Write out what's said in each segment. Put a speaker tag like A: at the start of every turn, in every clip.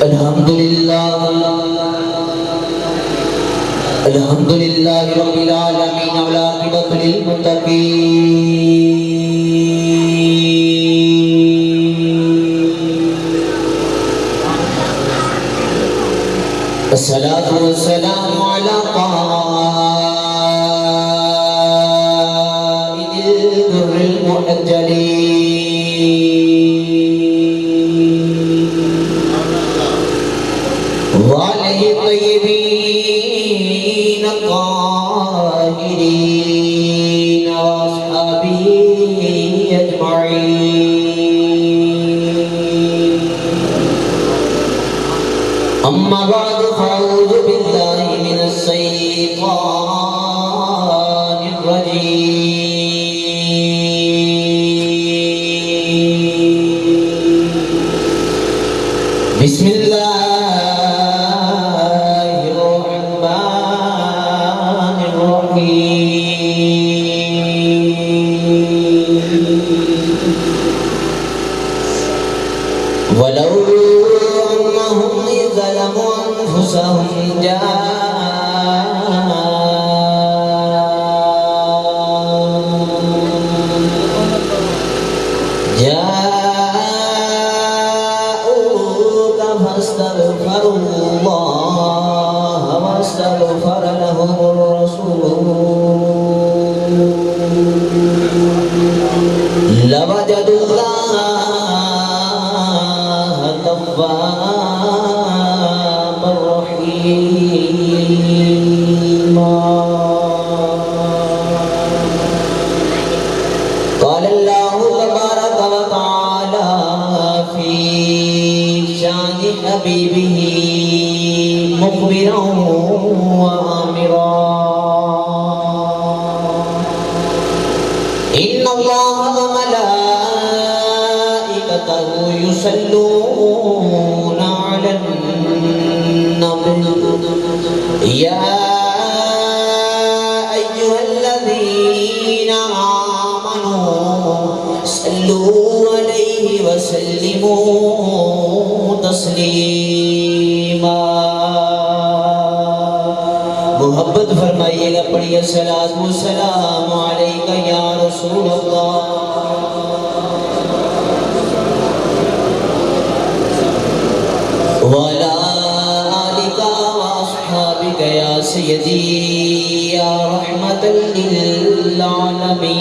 A: الحمدللہ رب العالمین والعاقبۃ للمتقین الصلاة والسلام علی قائد الغر المحجلین وعلیہ الطیبین الطاہرین واصحابہ اجمعین اما بعد فاعوذ باللہ من الشیطان الرجیم بسم اللہ وَلَوْ أَنَّهُمْ إِذْ ظَلَمُوا أَنفُسَهُمْ جاءوك فاستغفروا اللَّهَ واستغفر لهم الرسول لوجدوا اللَّهَ توابا رحيما قال الله تبارك وتعالى في شان حبيبه مخبرا وآمرا إن الله وملائكته يصلون على النبي يا أيها الذين آمنوا صلوا عليه وسلموا تسليما محبت فرمائیے گا، پڑھیے الصلاۃ والسلام علیک یا رسول اللہ وعلى آلك وأصحابك يا سيدي يا رحمة للعالمين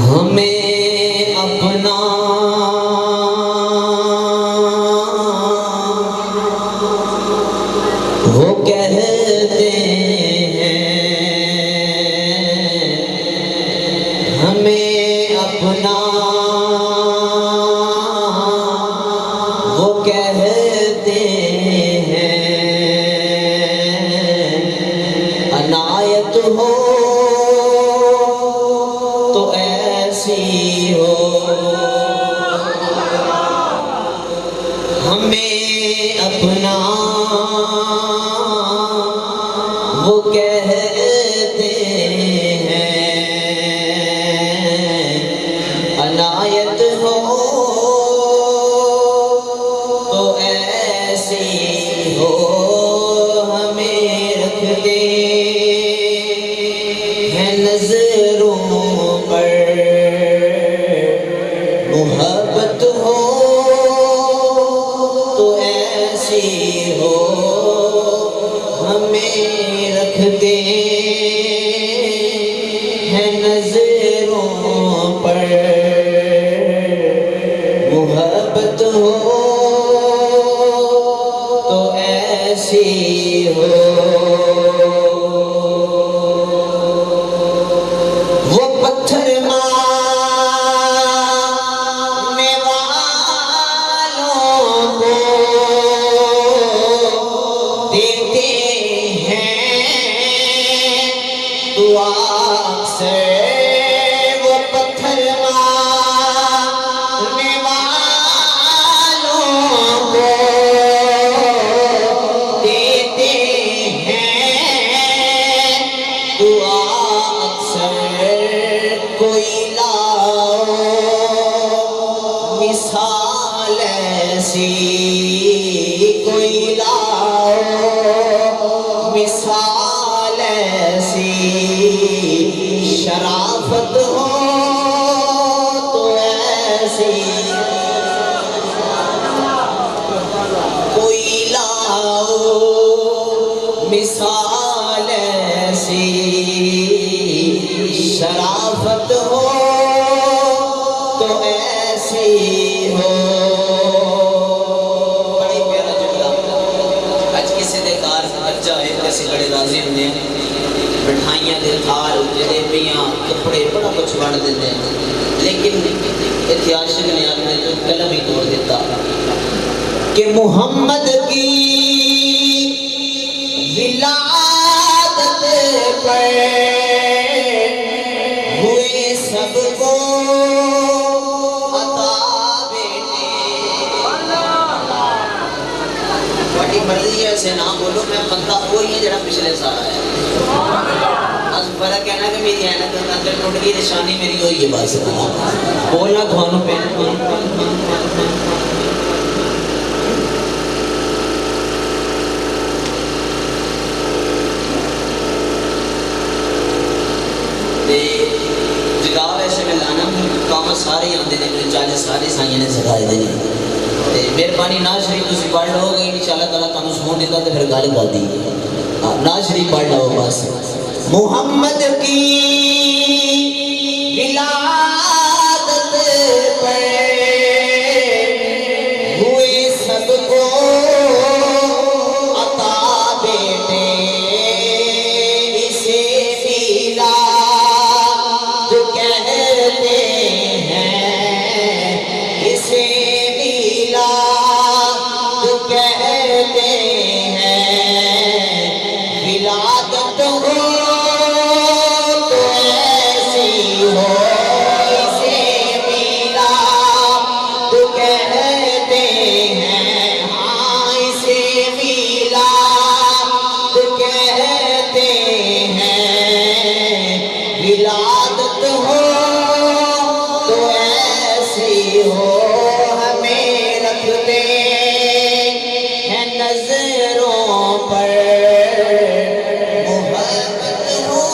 A: ہمیں اپنا وہ کہتے ہمیں اپنا وہ کہتے ہیں عنایت ہو تو ایسی ہو ہمیں اپنا وہ کہتے عنایت ہو تو ایسی ہو ہمیں رکھتے ہیں نظروں پر محبت ہو تو ایسی ہو ہمیں رکھتے ہیں نظروں پر محبت ہو تو ایسی ہو وہ پتھر مارنے والوں کو دیتے ہیں دعا سے وہ پتھر مارنے والوں کو دیتے ہیں دعا اکثر کوئی ایسی کوئی لاؤ مثال ایسی شرافت ہو تو ایسی کوئی لاؤ مثال ایسی شرافت ہو تو ایسی ہو. بڑی پیارا جملہ. اج کسی دے گھر بچہ ہے کسی بڑے راضی ہوندے ہیں مٹھائیاں دے تھال جلیبیاں کپڑے بڑا کچھ بن دیندے ہیں لیکن اتنے عاشق نے اپنے جو قلم ہی توڑ دیتا کہ محمد کی ولادت پر ہوئے سب کو عطا بیٹے. بڑی مرضی ہے سے نہ بولو میں بندہ وہی ہے جڑا پچھلے سال آیا از فرق ہے نا کہ میری اینت اندر ٹوٹ گئی نشانی میری ہوئی ہے بس بولنا تھانوں پہ جگہ ویسے میں لانا کام سارے آتے ہیں چالے سارے سائیں نے سکھائے دے مہربانی ناز شریف تسی پڑھ لو گے انشاءاللہ تعالیٰ تانوں سنون دیتا تو پھر گل کر دی ناز شریف پڑھ لو بس. محمد کی ولادت پر ہوئے سب کو عطا بیٹے اسے میلاد کہتے ہیں اسے میلاد کہتے ہیں. ولادت ہو تو ایسی ہو اسے میلاد کہتے ہیں. ہاں اسے میلاد کہتے ہیں. ولادت ہو تو ایسی ہو ہمیں رکھتے ہیں نظروں پر محبت ہو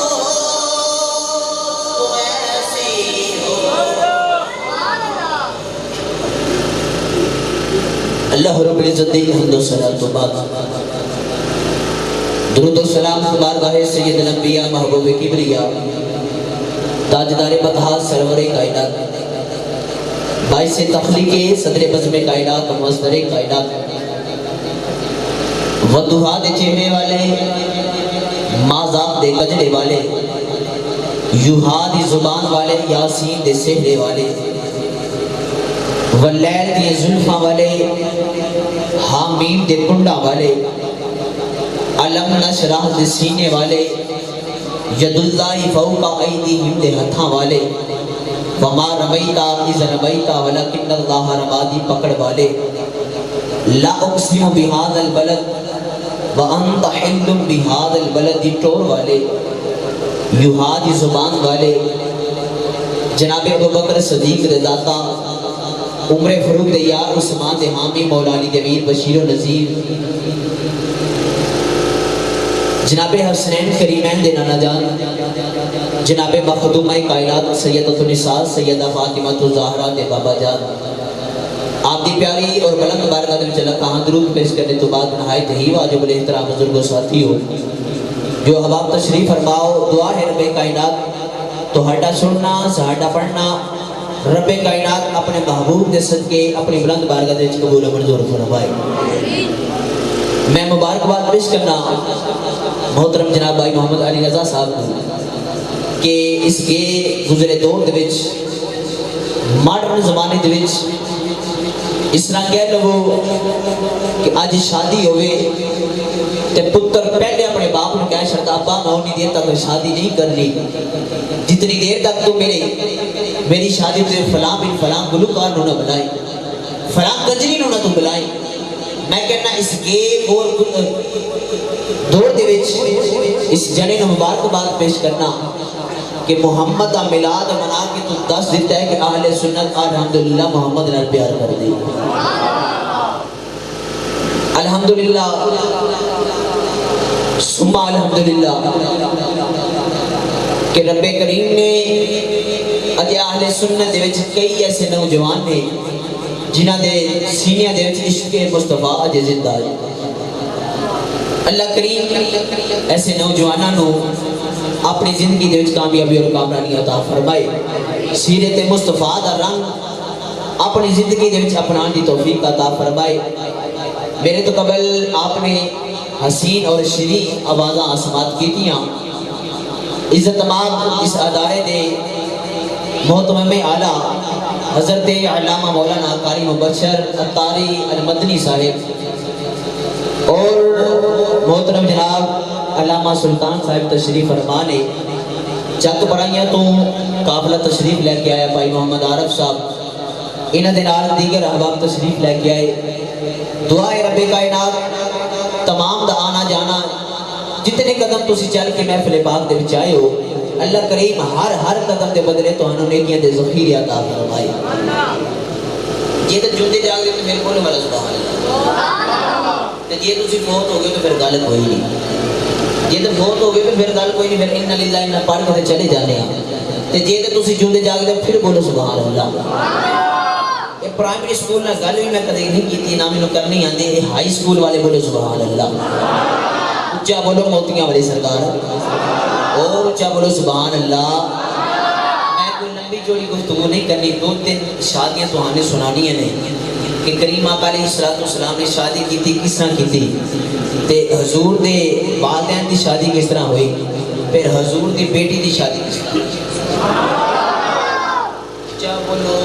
A: تو ایسی ہو. اللہ رب العزت دی حمد و ثنا تو بعد درود و سلام بارگاہ سید الانبیاء محبوب کبریا تاجدار مدحت سرور کائنات باعث تخلیق صدر بزم کائنات مصدر کائنات وضحا دے چہرے والے مازاب دے کجڑے والے یوحا دی زبان والے یاسین دے سہرے والے واللیل دی زلفاں والے حامیم دے کنڈا والے علم نشرح دے سینے والے ید اللہ فوق ایدیہم دے ہتھاں والے وما رمیتا اذ رمیتا ولکن اللہ رمادی پکڑ والے لا اقسم بہذا البلد وانت حل بہذا البلد ٹور والے یوحا دی زبان والے جناب ابوبکر صدیق رضاتا عمر فروق دے یار عثمان دے حامی مولا علی دے امیر بشیر و نذیر جناب حسنین کریمین دے نانا جان جناب مخدومہ کائنات سیدۃ النساء سیدہ فاطمہ الزہرا دے بابا جان آپ دی پیاری اور بلند بارگاہ دے وچ کہاں درود پیش کرنے تو بعد نہایت ہی واجب الاحترام بزرگ و ساتھی ہو جو احباب تشریف فرماؤ دعا ہے رب کائنات تو ہڈا سننا سہڈا پڑھنا رب کائنات اپنے محبوب دے صدقے اپنی بلند بارگاہ دے وچ قبول و منظور فرمائے. میں مبارکباد پیش کرنا محترم جناب بھائی محمد علی رضا صاحب کہ اس کے گزرے دور دے وچ ماڈرن زمانے دے وچ اس طرح کہہ لو کہ آج شادی ہوئے تے پتر پہلے اپنے باپ نے کہا شرط ابا میں اتنی دیر تک شادی نہیں کرنی جتنی دیر تک تو میری شادی تے فلاں بن فلاں گلوکار نہ بلائی فلاں گجری نہ تو بلائی. میں کہنا اس گیم اور دور دے وچ اس جنے نے مبارکباد پیش کرنا کہ محمد کا میلاد منا کے تو دس دیتا ہے کہ اہل سنت الحمدللہ محمد نال پیار کر دی. الحمدللہ ثم الحمدللہ کہ رب کریم نے اتے اہل سنت دے وچ کئی ایسے نوجوان نے جنہاں دے سینیاں دے وچ عشق مصطفیٰ اج زندہ ہے۔ اللہ کریم ایسے نوجواناں نو اپنی زندگی دے وچ کامیابی اور کامرانی عطا فرمائے، سیرت مصطفیٰ دا رنگ اپنی زندگی دے وچ اپنان دی توفیق عطا فرمائے۔ میرے تو قبل آپ نے حسین اور شیرین آوازاں سماعت کیتیاں، عزت مآب اس ادارے دے محتمم اعلیٰ حضرت علامہ مولانا قاری مبشر اتاری المدنی صاحب اور محترم جناب علامہ سلطان صاحب تشریف فرما نے چک برائیاں تو قافلہ تشریف لے کے آیا بھائی محمد عارف صاحب، انہاں دے نال دیگر احباب تشریف لے کے آئے۔ دعائے رب کائنات تمام دا آنا جانا جتنے قدم تسی چل کے محفل پاک دے وچ آئے ہو، اللہ کریم ہر قدم دے بدلے تہانوں نیکیاں دے ذخیرے عطا فرمائے۔ یہ تے جوندے جاگ دے تے میرے کول والا سبحان اللہ، تے جے تسی فوت ہو گئے تو پھر گل کوئی نہیں، جے تے فوت ہو گئے تو پھر گل کوئی نہیں، پھر ان للہ ان پڑھ کے چلے جانے ہیں، تے جے تے تسی جوندے جاگ دے پھر بولو سبحان اللہ۔ یہ پرائمری سکول نہ گل بھی میں کدی نہیں کیتی، نہ مینوں کرنی آندی، یہ ہائی سکول والے بولو سبحان اللہ، اچھا بولو موتیاں والی سرکار، اور اچھا بولو سبحان اللہ۔ میں کوئی لمبی چوڑی گفتگو نہیں کرنی، دو تین شادیاں تو ہمیں سنانی ہیں کہ کریم آقا علیہ السلام نے شادی کی تھی، کس طرح کی تھی، تے حضور دے والدین دی شادی کس طرح ہوئی، پھر حضور دی بیٹی دی شادی کس طرح، اچھا بولو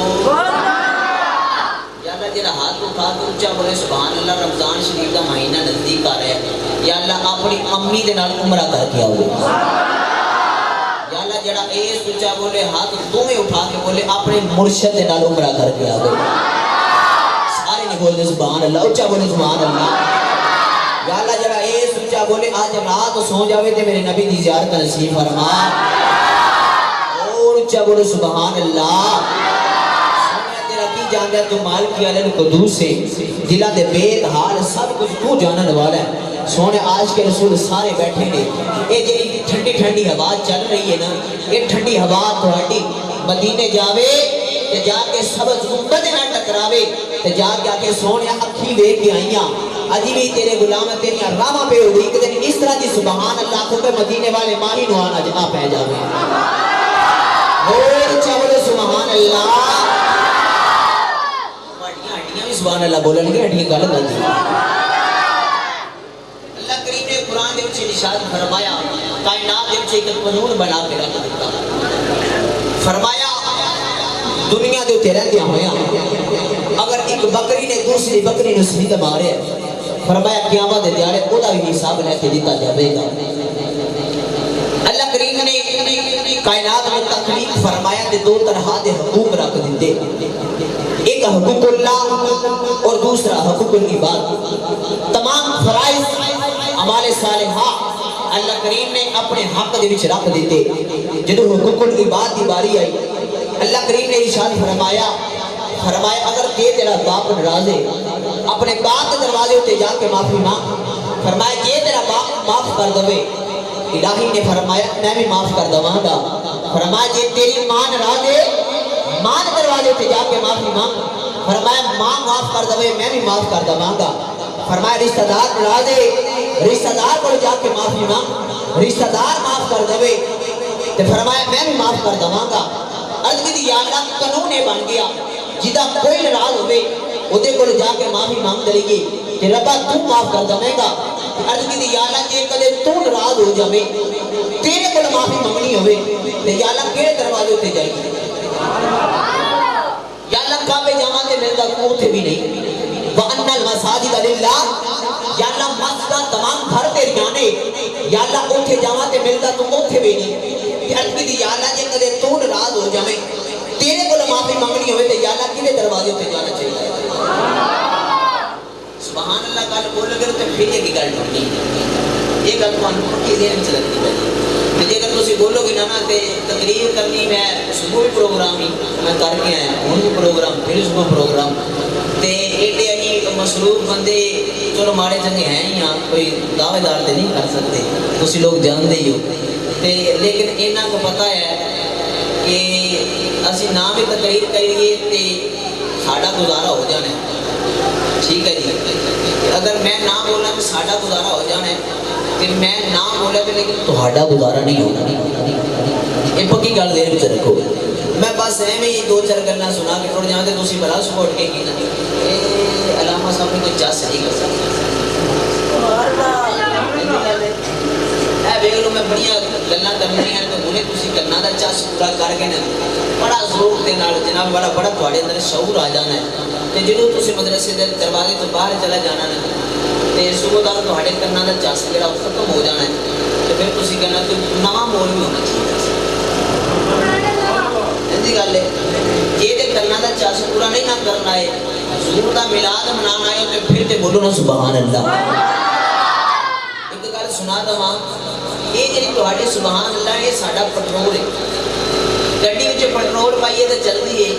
A: جڑا ہاتھ اٹھا کے اونچا بولے سبحان اللہ۔ رمضان شریف کا مہینہ نزدیک آ رہا ہے، یا اللہ اپنی امی دے نال عمرہ کر کے آؤ، یا اللہ جڑا ایس اونچا بولے ہاتھ دوویں اٹھا کے بولے اپنے مرشد دے نال عمرہ کر کے آؤ، سارے نہیں بولتے سبحان اللہ، اونچا بولے سبحان اللہ۔ یا اللہ جڑا ایس اونچا بولے آج رات سو جاوے تے میرے نبی دی زیارت نصیب فرما، اور اونچا بولے سبحان اللہ۔ جاندہ تو مال کی علم قدوس سے دلہ دے بیت حال سب کچھ تو جانن والا ہے، سونے آج کے رسول سارے بیٹھے نے، اے جی ٹھنڈی ٹھنڈی ہوا چل رہی ہے نا، یہ ٹھنڈی ہوا تھوڑی مدینے جاوے تے جا کے سبز امت نہ ٹکراوے تے جا کے آکے سونے اکھی لے کے آئیاں اجی بھی تیرے غلام تیریاں راما پہ ہوئی کہ دن اس طرح دی سبحان اللہ کو کہ مدینے والے ماہی نوانا جا پہ جاوے، اور چاولے سبحان اللہ، سبحان اللہ بولن گے ہٹی گل بندی۔ اللہ کریم نے قرآن دے وچ ارشاد فرمایا، کائنات دے وچ ایک قانون بنا کے رکھ دتا، فرمایا دنیا دے اوتے رہندیاں ہویاں اگر ایک بکری نے دوسری بکری نوں سید مارے، فرمایا قیامت دے دیارے اودا بھی حساب لے کے دتا جاوے گا۔ اللہ کریم نے کائنات میں تخلیق فرمایا تے دو طرح دے حقوق رکھ دیتے، ایک حقوق اللہ اور دوسرا حقوق العباد۔ تمام فرائض اعمال صالحہ اللہ کریم نے اپنے حق دے وچ رکھ دیتے، جدو حقوق العباد دی باری آئی اللہ کریم نے ارشاد فرمایا اگر جے تیرا باپ ناراض ہے اپنے باپ کے دروازے ہوتے جا کے معافی مانگ، فرمایا جے تیرا باپ معاف کر دوے، الہی نے فرمایا میں بھی معاف کر دواں گا، فرمایا جے تیری ماں ناراض ہے ماں دروازے پہ جا کے معافی مانگ، فرمایا ماں معاف کر دوے میں بھی معاف کر دواں گا، فرمایا رشتہ دار ناراض ہے رشتہ دار کو جا کے معافی مانگ، رشتہ دار معاف کر دوے تے فرمایا میں بھی معاف کر دواں گا۔ عرض کی یا اللہ قانون بن گیا جدا کوئی ناراض ہوئے اودے کو جا کے معافی مانگ دلیے کہ ربا تو معاف کر دوے گا۔ عرض کی یا اللہ جے کدے تو ناراض ہو جاوے تیرے کو معافی منگنی ہوئے تے یا اللہ کیڑے دروازے تے جائے گی، یا اللہ کعبے جاواں تے ملدا کوتے بھی نہیں، وَأَنَّ الْمَسَاجِدَ لِلَّهِ، یا اللہ مسجد تمام گھر تیریاں نے، یا اللہ اوتھے جاواں تے ملدا تو اوتھے بھی نہیں، عرض کی یا اللہ جے کدے تو ناراض ہو جاوے تیرے کو معافی منگنی ہوئے تے یا اللہ کدے دروازے تے جانا چاہیے۔ سبحان اللہ گل بول لگے تے پھر یہ گل ٹوٹی، یہ گل تھانوں پکی ذہن وچ لگتی پئی، تے جے تسی بولو گے نا تے تقریر کرنی میں صبح پروگرام ہی میں کر کے آیا، ہن پروگرام پھر صبح پروگرام تے ایڈے ہی مصروف بندے چلو ماڑے چنگے ہیں ہی ہاں کوئی دعوے دار تو نہیں کر سکتے تسی لوگ جانتے ہی ہو لیکن انہاں کو پتہ ہے کہ اسی نام بھی تقریر کریے تو ساڈا گزارا ہو جانا ہے ٹھیک ہے جی اگر میں نہ بولا تو ساڈا گزارا ہو جانا ہے کہ میں نہ بولا تو لیکن تہاڈا گزارا نہیں ہونا یہ پکی گل دیر وچ رکھو میں بس ایویں ہی دو چار گلاں سنا کے ٹر جاواں تے تسی بڑا سپورٹ کے کی نا علامہ صاحب نے کوئی جس نہیں کر سکتا ویکھ لو میں بڑیاں گلاں کرنیاں تو ہنے تسی گلاں دا چس پورا کر کے نا بڑا ذوق دے نال جناب بڑا تواڈے اندر شعور آ جانا ہے تے جدوں تسی مدرسے دے دروازے تو باہر چلا جانا نا تے صبح تک تواڈے کناں دا چس جڑا ختم ہو جانا ہے تے پھر تسی کہنا کہ نواں مول بھی ہونا چاہیے ایسی گل ہے جے تے کناں دا چس پورا نہیں نہ کرنا ہے حضور دا میلاد منانا ہے تے پھر تے بولو نا سبحان اللہ ایک گل سنا دواں یہ جی تواڈی سبحان اللہ یہ ساڈا پٹرول ہے گڈی وچ پٹرول پائیے تے چلدی ہے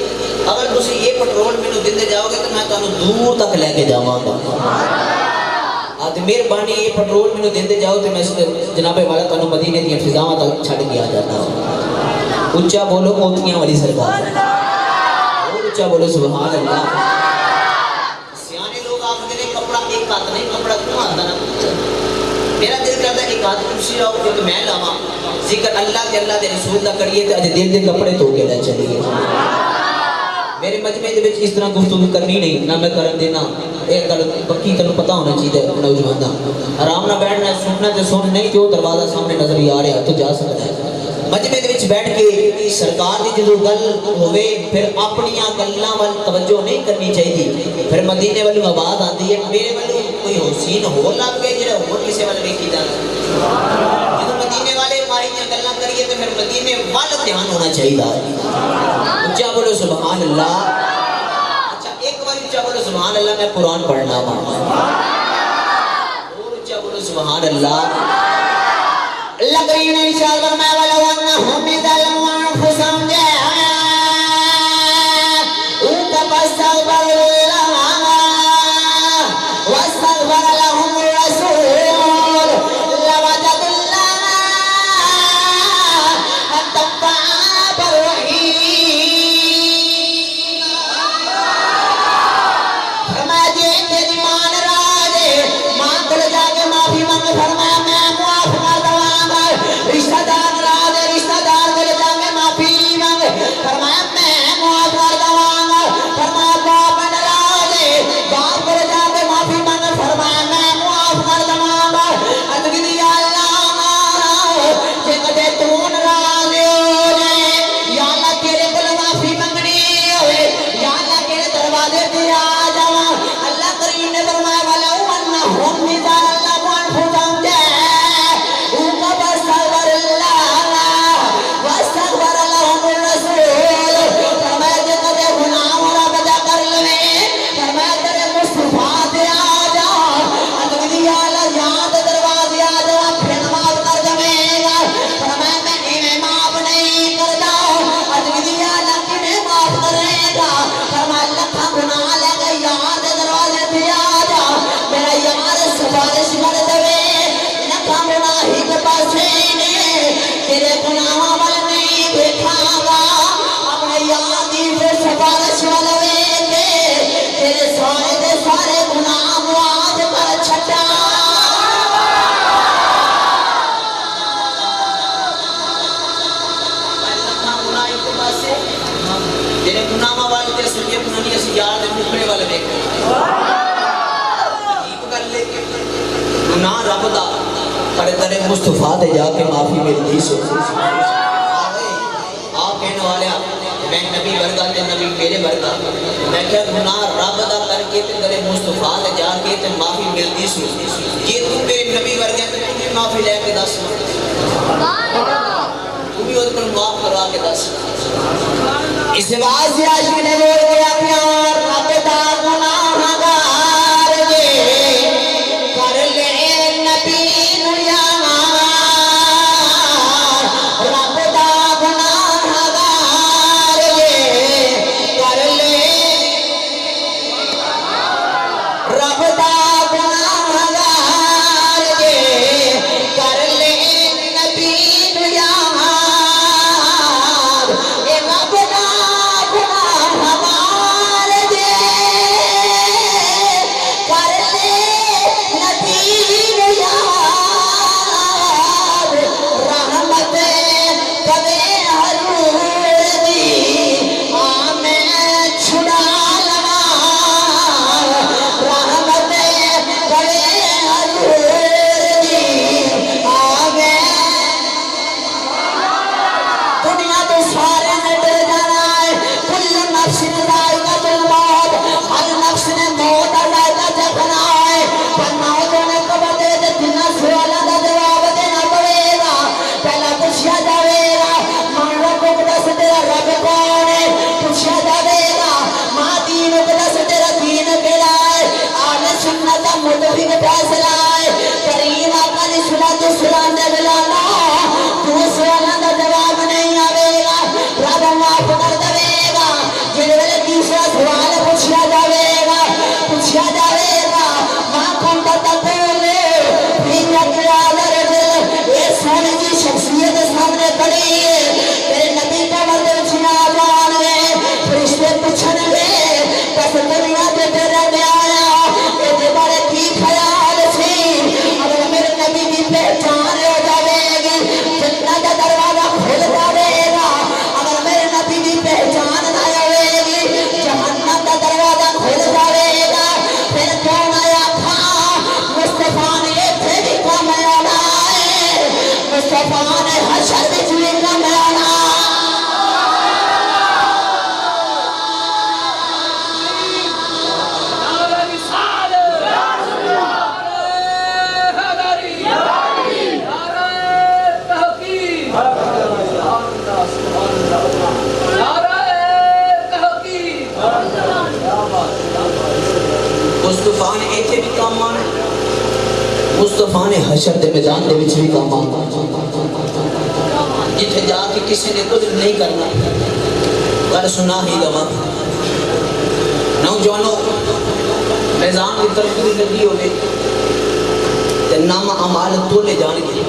A: اگر تسی یہ پٹرول مینوں دیندے جاؤ گے تو میں تانوں دور تک لے کے جاواں گا تے مہربانی یہ پٹرول مینوں دیندے جاؤ تے میں جناب والا تانوں مدینے دی فضاواں تک چھڈ کے آ جاتا ہوں اونچا بولو موتیاں والی سرکار اور اونچا بولو سبحان اللہ سیانے لوگ آکھدے نے کپڑا ایک ہاتھ نہیں کپڑا کیوں آتا نا میرا دل کرتا ہے ایک ہاتھ کرسی لاؤ کہ میں لاواں ذکر اللہ کے اللہ دے رسول دا کریے تے اج دل دے کپڑے دھو کے نہ چلیے میرے مجمع دے وچ اس طرح گفتگو کرنی نہیں نہ میں کرن دینا ایک گل پکی تینوں پتہ ہونا چاہیے نوجوان دا آرام نہ بیٹھنا سننا تے سن نہیں جو دروازہ سامنے نظر ہی آ رہا تو جا سکتا ہے مجمع دے وچ بیٹھ کے سرکار دی جدوں گل ہوے پھر اپنیاں گلاں ول توجہ نہیں کرنی چاہیے پھر مدینے والوں آواز آندی ہے میرے والوں کوئی حسین ہو لگ گئے جڑا ہور کسے ول ویکھی جانا جدوں مدینے والے ماری دیاں گلاں کریے تے پھر مدینے ول دھیان ہونا چاہیے اونچا بولو سبحان اللہ اچھا ایک بار اونچا بولو سبحان اللہ میں قرآن پڑھنا وا اور اونچا بولو سبحان اللہ اللہ کریم نے ارشاد فرمایا ولو انہم ظلموا انفسهم جاءوك فاستغفروا الله واستغفر لهم الرسول لوجدوا الله توابا رحيما فرمایا جی تیری مان راجے ماں کو جا کے معافی مانگ فرمایا میں معاف کر دوں رشتہ دار راز رشتہ دار کو جا کے معافی مانگ فرمایا میں معاف کر دوں فرمایا باپ ناراض باپ کو جا کے معافی مانگ فرمایا میں معاف کر دوں ادگی دی اللہ جے کدے تو ناراض ہو جائے یا اللہ تیرے کول معافی منگنی ہوئے یا اللہ تیرے دروازے تے آ جاواں اللہ کریم نے فرمایا ولو انہم ظلموا انفسهم تیرے گناہوں والا نہیں دیکھا گا اپنے یاد ہی سے سفارش والا ویکے تیرے سارے دے سارے گناہ معاف کر چھٹا تیرے گناہوں والے تے سجے گناہی اسی یاد ٹکڑے والے ویکے عجیب کر لے گناہ رب دا پر ترے مصطفیٰ دے جا کے معافی ملتی سے آپ کہنے والے میں نبی ورگا تے نبی میرے ورگا میں کیا گناہ رب دا کر کے ترے مصطفیٰ دے جا کے تے معافی ملتی سے یہ تو میرے نبی ورگا تے تمہیں معافی لے کے دس تمہیں اس پر معاف کروا کے دس اس واضح عاشق نے بول گیا پیار رب دا گناہ گار جے کر لے نبی فیصلہ ہے کریم آقا علیہ الصلوۃ والسلام نے بلانا تو سوالوں کا جواب نہیں آئے گا رب معاف کر دے گا جن ویلے تیسرا سوال پوچھا جائے گا ماں کون تقول فی اقرار الرجل یہ سونے کی شخصیت سامنے کھڑی ہے میرے نبی کا مطلب چھنا جان گئے فرشتے پوچھن گے بس دنیا پہ تیرا میں آیا یہ بارے کی خیال سی اگر میرے نبی کی پہچان ہو جائے گی جنت کا دروازہ کھل جائے گا اگر میرے نبی کی پہچان نہ ہوئے گی جہنم کا دروازہ کھل جائے گا پھر کون آیا تھا مصطفیٰ نے پھر بھی کام آنا ہے مصطفیٰ نے حشر بھی چوئی کام آنا مصطفیٰ نے ایتھے بھی کام آنا مصطفیٰ نے حشر دے میدان دے وچ بھی کام آنا جتھے جا کے کسی نے کچھ نہیں کرنا پر سنا ہی گوا نوجوانوں میزان کی طرف بھی لگی ہوئے تے نام اعمال تولے جان گے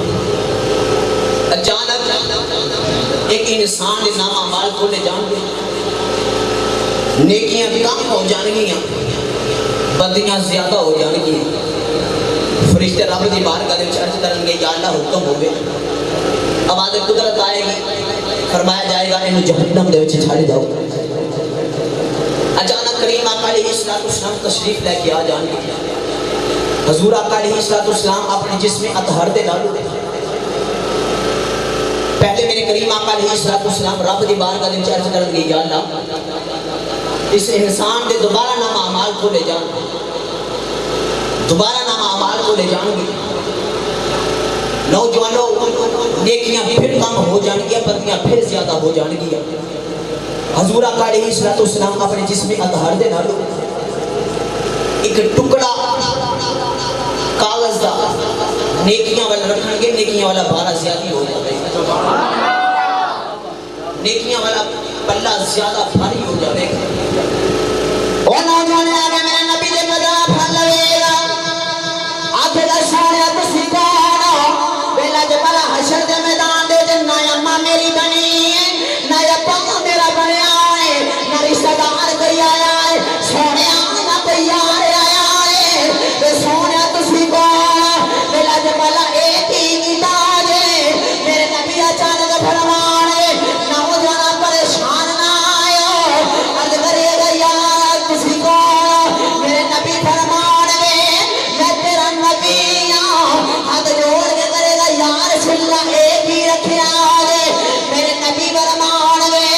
A: اچانک ایک انسان دے نام اعمال تولے جان گے نیکیاں کم ہو جان گیاں بدیاں زیادہ ہو جان گی فرشتے رب دی بارگاہ دے وچ عرض کرن گے یا اللہ حکم ہوے آواز قدرت آئے گی فرمایا جائے گا انہوں جہنم دے وچ چھاڑ جاؤ اچانک کریم آقا علیہ السلام تشریف لے کے آ جان گے حضور آقا علیہ السلام اپنے جسم اطہر دے نال پہلے میرے کریم آقا علیہ السلام رب دی بارگاہ دے وچ عرض کرن گے یا اللہ اس انسان دے دوبارہ نام اعمال کو لے جان دوبارہ نام اعمال کو لے جان گے نوجوانوں نیکیاں پھر کم ہو جان گیا بدیاں پھر زیادہ ہو جان گیا حضور آقا علیہ السلام اپنے جسم اطہر دے نال ایک ٹکڑا کاغذ دا نیکیاں والا رکھن گے نیکیاں والا بارہ زیادہ ہو جائے نیکیاں والا پلہ زیادہ بھاری ہو جائے گا اور نوجوان آگے میرے نبی دے قدم پھر لوے گا آگے دا شانے تسی کانا بیلا جے بلا حشر دے میدان دے جن نہ اماں میری بنی ہے نہ ابا میرا بنیا ہے نہ رشتہ دار کوئی آیا ہے سونے آنا کوئی یار آیا ہے بے سونے تسی کانا بیلا جے بلا ایک ہی کتاب ہے میرے نبی اچانک فرمانے نوجوانا پریشان نہ آئے عرض کرے گا یار تسی کانا میرے نبی فرمانے میں تیرا نبی ہاتھ جوڑ کے کرے گا یا رسول اللہ ایک ہی رکھے آگے میرے نبی فرمان میں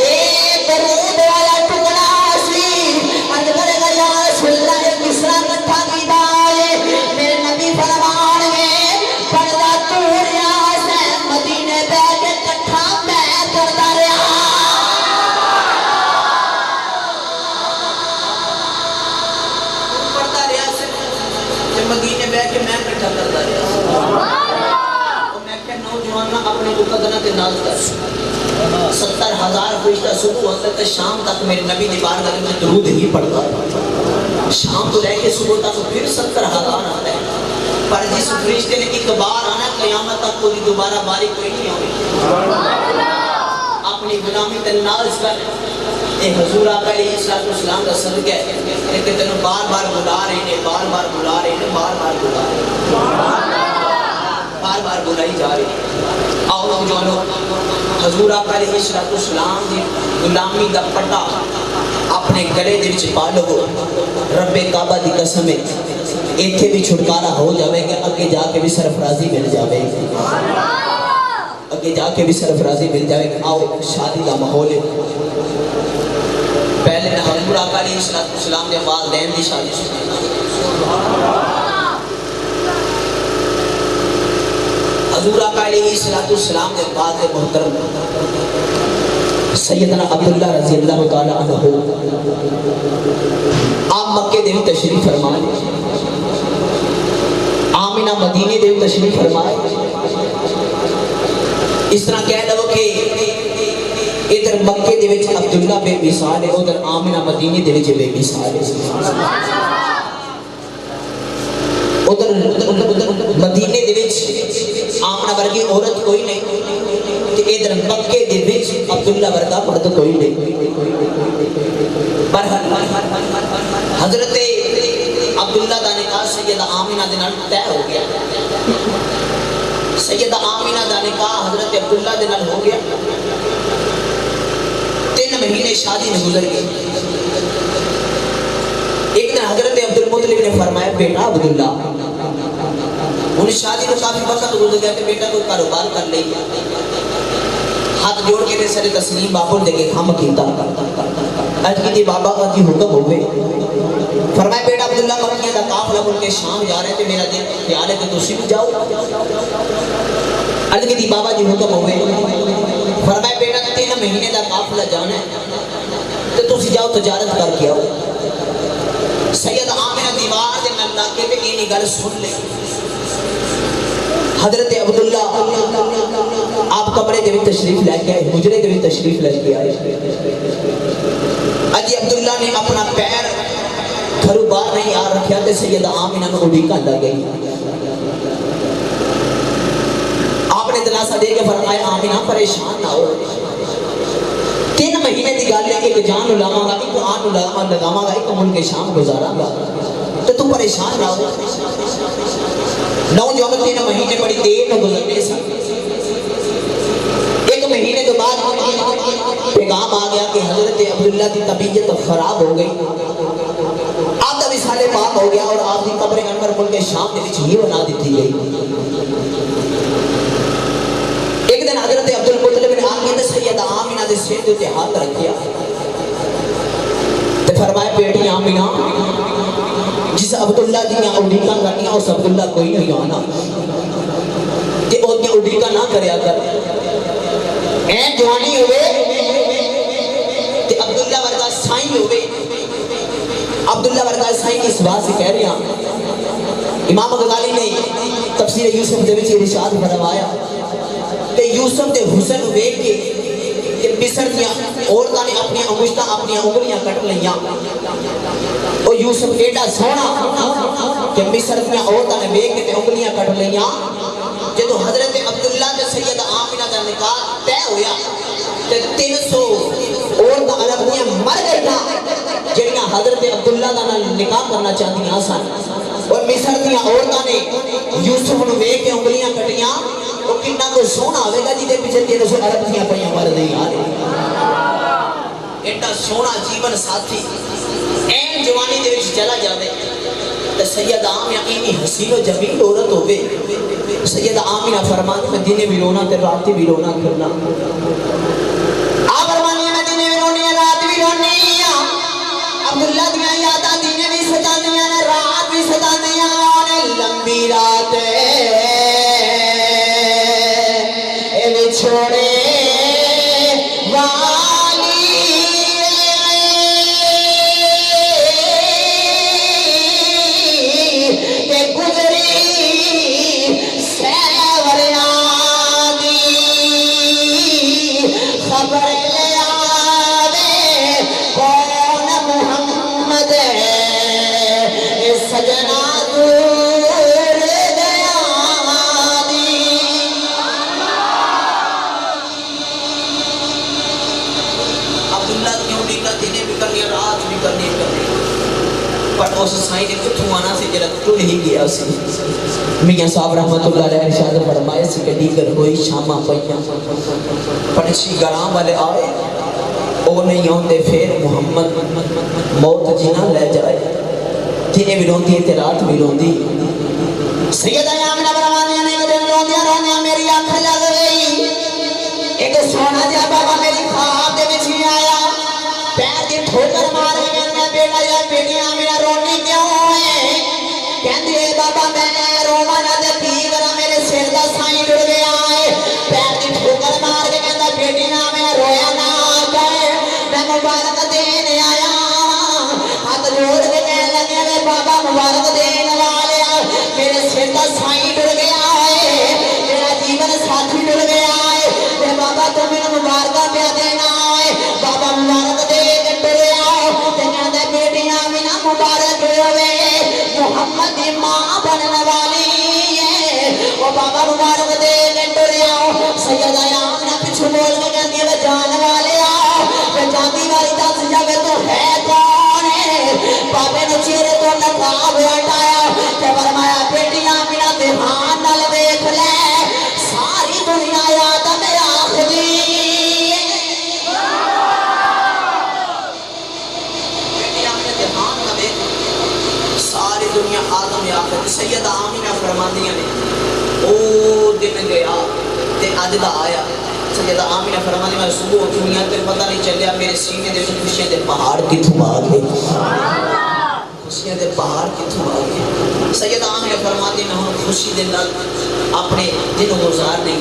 A: ایک درود والا ٹکڑا سی عرض کرے گا یا رسول اللہ ایک دوسرا کٹھا کی دائے میرے نبی فرمان میں پردہ تور یا سے مدینے بے کے کٹھا میں کرتا رہا پردہ رہا سے مدینے بے کے میں کٹھا کرتا رہا نوجوانہ اپنے مقدنہ کے ناز کر 70,000 فرشتہ صبح وقت شام تک میرے نبی دی بارگاہ میں درود ہی پڑھتا شام تو لے کے صبح تک پھر 70,000 آتا ہے پر جس فرشتے نے ایک بار آنا قیامت تک کوئی دوبارہ باری کوئی نہیں ہوئی اپنی غلامی تے ناز کر اے حضور آقا علیہ السلام کا صدقہ ہے کہ تینوں بار بار بلا رہے ہیں بار بار بلا رہے ہیں بار بار بلا رہے ہیں بار بار بلائی جا رہی ہے آؤ نوجوانوں حضور آقا علیہ السلام دی غلامی دا پٹا اپنے گلے دے وچ پا لو رب کعبہ دی قسم ہے ایتھے بھی چھٹکارا ہو جاوے گا اگے جا کے بھی سرفرازی مل جاوے گی اگے جا کے بھی سرفرازی مل جاوے گی آؤ شادی دا ماحول ہے پہلے میں حضور آقا علیہ السلام دے والدین دی شادی سنی حضور آقا علیہ السلام کے بعد محترم سیدنا عبداللہ رضی اللہ تعالیٰ عنہ آپ مکہ دے تشریف فرمائے آمینہ مدینے دے تشریف فرمائے. اس طرح کہہ لو کہ ادھر مکے دے وچ عبداللہ بے مثال ہے, ادھر آمینہ مدینے دے وچ بے مثال ہے. ادھر مدینے دے وچ آمنہ ورگی عورت کوئی نہیں, تے ادھر مکے دے وچ عبداللہ ورگا مرد کوئی نہیں. برحال حضرت عبداللہ دا نکاح سیدہ آمنہ دے نال طے ہو گیا. سیدہ آمنہ دا نکاح حضرت عبداللہ دے نال ہو گیا. 3 مہینے شادی میں گزر گئے. ایک دن حضرت عبدالمطلب نے فرمایا بیٹا عبداللہ, انہیں شادی کو کافی وقت گزر گیا کہ بیٹا کوئی کاروبار کر لے. ہاتھ جوڑ کے سر تسلیم بابا دے کے کھم کیتا. اج کی بابا کا کی حکم ہوئے. فرمایا بیٹا عبداللہ مکیہ دا قافلہ ملک شام جا رہے تھے, میرا دل خیال ہے کہ تسی بھی جاؤ. اج کی بابا جی حکم ہوئے. فرمایا بیٹا 3 مہینے دا قافلہ جانا ہے تو تسی جاؤ تجارت کر کے آؤ. سید آمنہ دیوار دے نال لا کے اینی گل سن لے. حضرت عبداللہ آپ کمرے دے وچ تشریف لے کے آئے, حجرے دے وچ تشریف لے کے آئے. اج عبداللہ نے اپنا پیر گھروں باہر نہیں آ رکھیا تے سیدہ آمنہ میں اڑیکا لگ گئی. آپ نے دلاسا دے کے فرمایا آمنہ پریشان نہ ہو, 3 مہینے دی گل ہے, ایک جان لاواں گا, ایک آن لگاواں گا, ایک ملک شام گزاراں گا, تو تم پریشان نہ ہو. نوجوان 3 مہینے بڑی دیر میں گزرنے سن. 1 مہینے کے بعد پیغام آ گیا کہ حضرت عبداللہ کی طبیعت خراب ہو گئی. آپ کا وصال پاک ہو گیا اور آپ کی قبر انور ملک شام کے وچ ہی بنا دیتی گئی. ایک دن حضرت عبدالمطلب نے آ کے سیدہ آمنہ دے سر تے ہاتھ رکھیا تے فرمایا بیٹی آمنہ, جس عبداللہ دیاں اڑیکاں کرنیاں اس عبداللہ کوئی نہیں آنا, تے او دیاں اڑیکاں نہ کریا کر. این جوانی ہوئے تے عبداللہ ورگا سائیں ہوئے. عبداللہ ورگا سائیں اس بات سے کہہ رہے ہیں. امام غزالی نے تفسیر یوسف دے وچ ارشاد فرمایا کہ یوسف دے حسن ویکھ کے کہ مصر دیاں عورتاں نے اپنی انگشتاں اپنی انگلیاں کٹ لیاں. او یوسف ایڈا سونا کہ مصر دیاں عورتاں نے ویکھ کے انگلیاں کٹ لیاں. جدو حضرت عبداللہ تے سیدہ آمنہ دا نکاح طے ہویا تے 300 عورتاں عرب دیاں مر گئیاں جڑیاں حضرت عبداللہ دا نکاح کرنا چاہتیاں سن. اور مصر دیاں عورتاں نے یوسف نو ویکھ کے انگلیاں کٹیاں. وہ کتنا کو سونا ہوئے گا جی دے پیچھے 300 عرب دیاں پڑیاں مر نہیں آ رہی. ایڈا سونا جیون ساتھی این جوانی دے وچ چلا جاوے تے سیدہ آمنہ اینی حسین و جمیل عورت ہوئے. سیدہ آمنہ فرمانے میں دن بھی رونا تے رات بھی رونا کرنا. آپ فرمانے میں دن بھی رونی رات بھی رونی. عبداللہ دیاں یاداں دن بھی ستانیاں رات بھی ستانیاں. لمبی رات چھوڑے والی کہ گزری سیوریاں دی خبر لے آوے کون محمد سجنا پر اس سائیں نے کتھوں آنا سے جرا ٹل ہی گیا سی. میاں صاحب رحمت اللہ علیہ ارشاد فرمائے سی کہ دیگر ہوئی شامہ پئیاں پنچھی گراں والے آئے او نہیں ہوندے پھر محمد موت جینا لے جائے. دنے بھی روندی تے رات بھی روندی. سیدہ آمنہ فرمانے نے دن روندیاں روندیاں میری آنکھ لگ گئی. ایک سونا جا بابا میری خواب دے وچ آیا, پیر دی ٹھوکر مار کے بیٹا یا بیٹی آمنہ رونی کیوں ہے؟ کہندی ہے بابا میں روما نہ دے پی ورا میرے سر دا سائیں ڈر گیا ہے. پیر دی ٹھوکر مار کے کہندا بیٹی آمنہ رویا نہ کر, میں مبارک دین آیا. ہاتھ جوڑ کے کہنے لگے بابا مبارک دین والے میرے سر دا سائیں بابا مبارک دے کے ٹریا سیدہ آمنہ پچھو بول کے کہندی ہے جان والے آؤ جاندی والی دس جاوے تو ہے کون ہے بابے نے چہرے تو نقاب ہٹایا کہ فرمایا بیٹی آمنہ دھیان نال دیکھ لے ساری دنیا یاد میں آخری ساری دنیا آدم آخر سیدہ آمینہ فرماندیاں نے او دن گیا تے اج دا آیا سیدہ آمینہ فرماندی میں صبح اٹھونیاں تے پتہ نہیں چلیا میرے سینے دے خوشیاں دے پہاڑ کتھوں آ گئے خوشیاں دے پہاڑ کتھوں آ گئے سیدہ آمینہ فرماندی میں ہوں خوشی دے نال اپنے دنوں گزار نہیں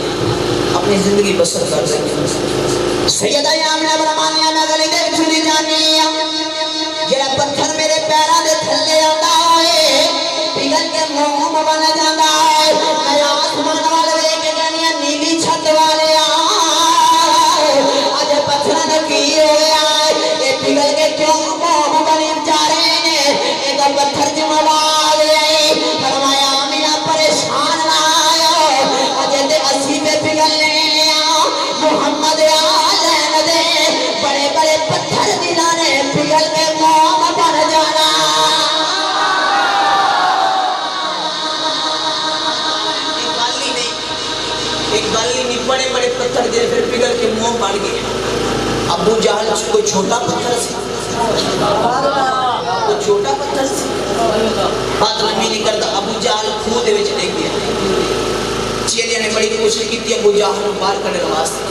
A: اپنی زندگی بسر کر رہی ہیں سیدہ آمینہ فرماندی میں گلی دے چھوڑی جانی جڑا پتھر میرے پیراں دے تھلے آندا ہے پگھل کے منہ بن جاندا ہے میں آسمان والے ویکھ کے کہنی نیلی چھت والے اج پتھراں دا کی ہویا اے پگھل کے کیوں منہ بن جا رہے نے اے دا پتھر جموال ہے فرمایا آمینہ پریشان نہ آیا اج تے اسی تے پگھلنے محمد آلین دے بڑے بڑے پتھر دلاں نے پگھل کے منہ بن جانا ایک گالی نہیں بڑے بڑے پتھر دے پھر پگھل کے منہ بن گئے ابو جہل کوئی چھوٹا پتھر سی کوئی چھوٹا پتھر سی بات لمبی نہیں کرتا ابو جہل خون دے وچ ڈگ گیا چیلیاں نے بڑی کوشش کی تھی ابو جہل کو پار کرنے واسطے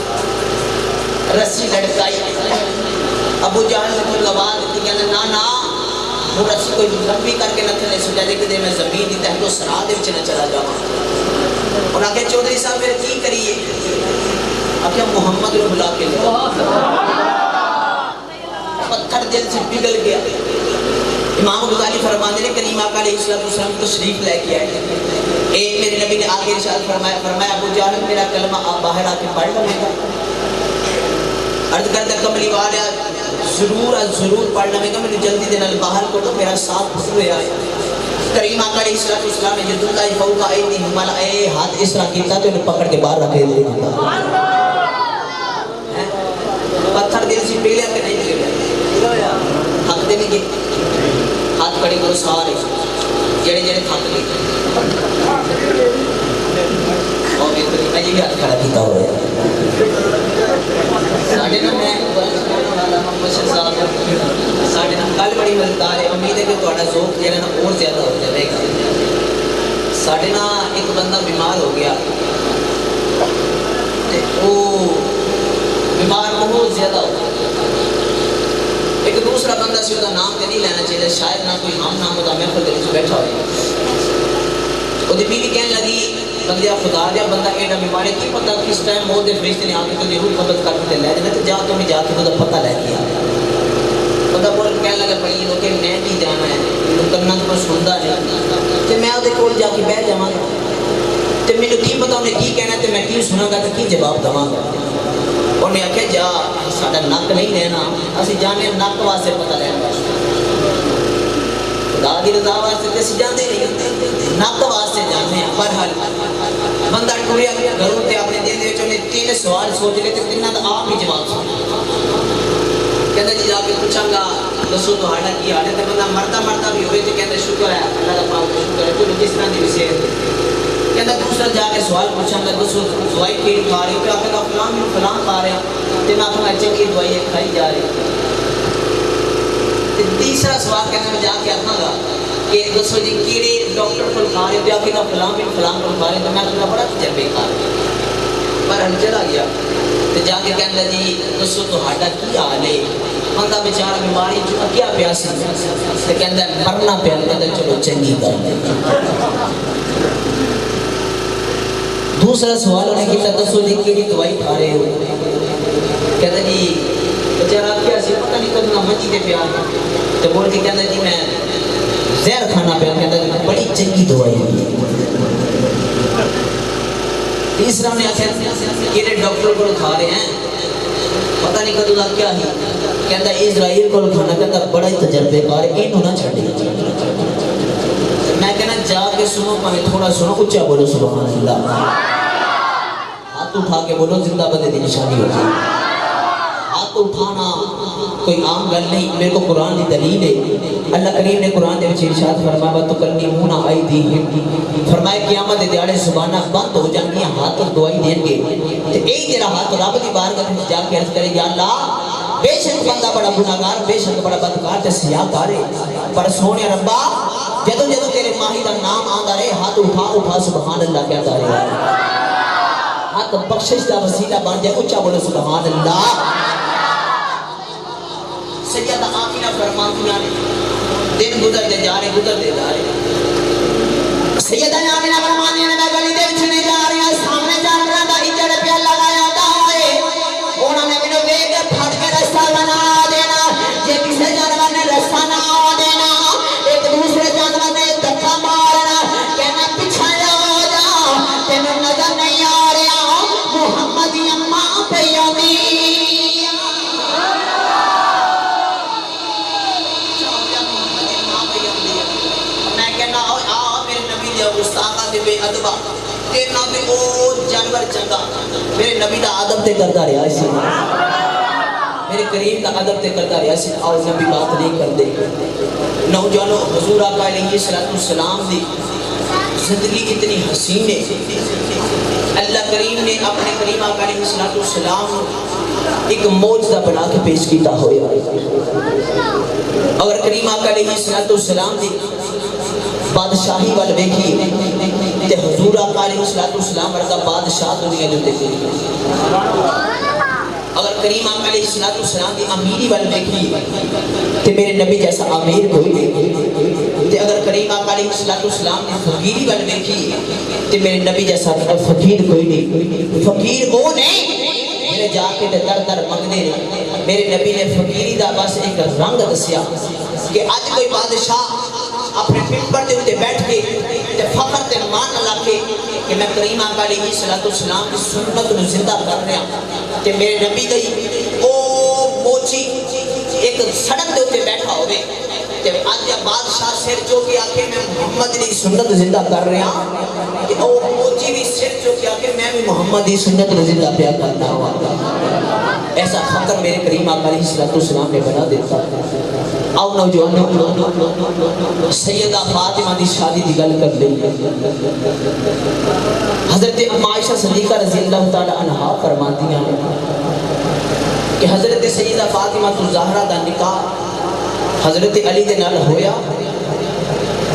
A: رسی لٹکائی ابو جہل نے کوئی آواز دی کہنا نا نا وہ رسی کوئی لمبی کر کے نہ تھلے سجا دے کہ دے میں زمین دی تہلو سرا دے وچ نہ چلا جاواں اور آگے چودھری صاحب پھر کی کریے آگے محمد رو بلا کے لے پتھر دل سے پگھل گیا امام غزالی فرمانے نے کریم آقا علیہ السلام تشریف لے کے آئے ایک میرے نبی نے آگے ارشاد فرمایا ابو جہل میرا کلمہ آپ باہر آ کے پڑھ لیں گا عرض کرتا کملی والا ضرور پڑھنا میں گا میں نے جلدی دینا باہر کو تو میرا ساتھ پھولے آئے کریم آقا علیہ السلام نے جد اللہ فوقا ایدی ہمالا اے ہاتھ اس طرح کیتا تو انہیں پکڑ کے باہر رکھے دے پتھر دل سے پیلے آکے نہیں لگے ہاتھ دے نہیں گئے ہاتھ کڑی کرو سارے جڑے جڑے تھک گئے اور میں یہ بھی ہاتھ کھڑا کیتا ہو رہا ہے ساڑھے نا میں محمد صاحب ساڑھے نا کل بڑی مزدار ہے امید ہے کہ توڑا ذوق جیرے نا اور زیادہ ہو جائے گا ساڑھے نا ایک بندہ بیمار ہو گیا وہ بیمار بہت زیادہ ہو گیا ایک دوسرا بندہ سی ہوتا نام تے نہیں لینا چاہیے شاید نہ کوئی ہم نام ہوتا محفل دے وچ بیٹھا ہوئے وہ دی بیوی کہنے لگی بندیا خدا دیا بندہ ایڈا بیمارے کی پتہ کس ٹائم موت دے فرشتے نے آ کے تو روح قبض کر کے لے جانا تو جا تو نہیں جا کے تو پتہ لے کے آ بندہ بول کہنے لگا پڑی لو کہ میں نہیں جانا ہے تو کرنا تو کچھ سنتا نہیں تے میں اودے کول جا کے بیٹھ جاواں گا تے مینوں کی پتہ انہیں کی کہنا تے میں کی سناں گا تے کی جواب دواں گا انہیں آکھیا جا ساڈا نک نہیں لینا اسی جانے نک واسطے پتہ لینا خدا دی رضا واسطے تے اسی جاندے نہیں نک واسطے جانے ہیں برحال بندہ ٹوریا گھروں تے اپنے دل دے وچ انہیں 3 سوال سوچ لے تے تیناں دا آپ ہی جواب سن کہندا جی جا کے پوچھاں گا دسو تہاڈا کی حال ہے تے بندہ مردا بھی ہوئے تے کہندا شکر ہے اللہ دا پاک شکر ہے تو کس طرح دی وصیت کہندا دوسرا جا کے سوال پوچھاں گا دسو دوائی کیڑی کھا رہی ہو تے آکھے گا فلاں کھا رہا تے میں آکھاں چنگی دوائی کھائی جا رہی تے تیسرا سوال کہندا میں جا کے آکھاں گا کہ دسو جی کیڑے ڈاکٹر کو کھا رہے ہو تے آکھے گا فلاں کو کھا رہے تے میں آکھاں بڑا تجربے کار پر ہم چلا گیا تے جا کے کہندا جی دسو تہاڈا کی حال ہے بندہ بیچارہ بیماری جو کیا پیاسی تے کہندا مرنا پیا کہندا چلو چنگی گل دوسرا سوال انہیں کیتا دسو جی کیڑی دوائی کھا رہے ہو کہندا جی بیچارہ کیا سی پتہ نہیں کدوں منجی تے پیا تے بول کے کہندا جی میں زہر کھانا پیا کہندا بڑی چنگی دوائی ہے تیسرا نے آخیا کیڑے ڈاکٹر کو کھا رہے ہیں پتہ نہیں کدوں دا کیا ہے کہندا اسرائیل کو کھانا کہندا بڑا ہی تجربے کار اینو نہ چھڈی میں کہنا جا کے سنو پہلے تھوڑا سنو اچھا بولو سبحان اللہ ہاتھ اٹھا کے بولو زندہ بندے دی نشانی ہو جائے ہاتھ اٹھانا کوئی عام گل نہیں میرے کو قرآن کی دلیل ہے اللہ کریم نے قرآن دے وچ ارشاد فرمایا وَتُكَلِّمُونَ أَيْدِيهِمْ فرمایا قیامت دے دیہاڑے زباناں بند ہو جان گیاں ہاتھ دعائی دین گے تے یہی تیرا ہاتھ رب دی بارگاہ وچ جا کے عرض کرے یا اللہ بے شک بندہ بڑا گناہگار بے شک بڑا بدکار تے سیاہکار ہے پر سونے ربا جدوں جدوں تیرے ماہی دا نام آندا رہے ہاتھ اٹھا اٹھا سبحان اللہ کہتا رہے ہاتھ بخشش دا وسیلہ بن جائے اچھا بولو سبحان اللہ سیدہ آمینہ فرماندیاں نے دن گزر دے جا رہے سیدہ آمینہ فرماندیاں نے میں گلی دے چھنے جا رہے ہیں سامنے جانوراں دا اجڑ پہ لگایا دا ہے انہوں نے مینوں ویکھ کے پھڑ کے رستہ بنا دینا جے کسے جانور نے رستہ نہ دینا ایک دوسرے جانور نے دھکا مارنا کہنا پیچھے آ جا تینوں نظر نہیں آ رہا محمد دی اماں پہ یومی گستاخا دے بے ادبا تیرنا تے او جانور چنگا میرے نبی دا ادب تے کرتا رہا اسی میرے کریم دا ادب تے کرتا رہا اسی آؤ نبی بات نہیں کر دے نوجوانوں حضور آقا علیہ السلام دی زندگی اتنی حسین ہے اللہ کریم نے اپنے کریم آقا علیہ السلام ایک معجزہ بنا کے پیش کیتا ہویا اگر کریم آقا علیہ السلام دی بادشاہی وال ویکھی تے حضور آقا علیہ السلام ورگا بادشاہ دنیا دے تے اگر کریم آقا علیہ السلام دی امیری وال ویکھی تے میرے نبی جیسا امیر کوئی نہیں تے اگر کریم آقا علیہ السلام دی فقیری وال ویکھی تے میرے نبی جیسا فقیر کوئی نہیں فقیر وہ نہیں میرے جا کے در در منگنے میرے نبی نے فقیری دا بس ایک رنگ دسیا کہ آج کوئی بادشاہ اپنے ممبر دے اتے بیٹھ کے تے فخر تے مان اللہ کے کہ میں کریم آقا علیہ السلام کی سنت نو زندہ کر رہا تے میرے نبی گئی او موچی ایک سڑک دے اتے بیٹھا ہوئے تے آج بادشاہ سر جو کہ آکے میں محمد دی سنت زندہ کر رہا کہ او موچی بھی سر جو کہ آکے میں بھی محمد دی سنت زندہ پیا کرنا ہوا ایسا فخر میرے کریم آقا علیہ السلام نے بنا دیتا آؤ نوجوانوں سیدہ فاطمہ دی شادی دی گل کر لئی حضرت عائشہ صدیقہ رضی اللہ تعالی عنہا فرماتی ہیں کہ حضرت سیدہ فاطمہ الزہرا دا نکاح حضرت علی دے نال ہویا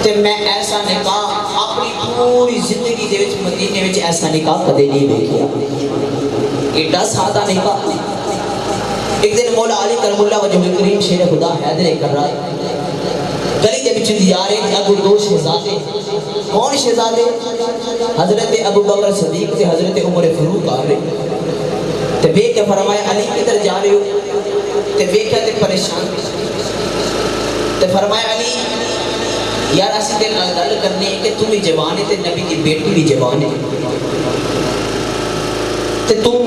A: تے میں ایسا نکاح اپنی پوری زندگی دے وچ مدینے وچ ایسا نکاح کدے نہیں دیکھیا ایڈا سادہ نکاح ایک دن مولا علی کرم اللہ وجہ کریم شیر خدا حیدر کر رہا ہے گلی دے بچ دیارے ابو دو شہزادے کون شہزادے حضرت ابو بکر صدیق تے حضرت عمر فاروق آ رہے تے بے کے فرمایا علی کدھر جا رہے ہو تے بے کے پریشان تے فرمایا علی یار اسی دے نال گل کرنی ہے کہ تم بھی جوان ہے تے نبی دی بیٹی بھی جوان ہے تے تم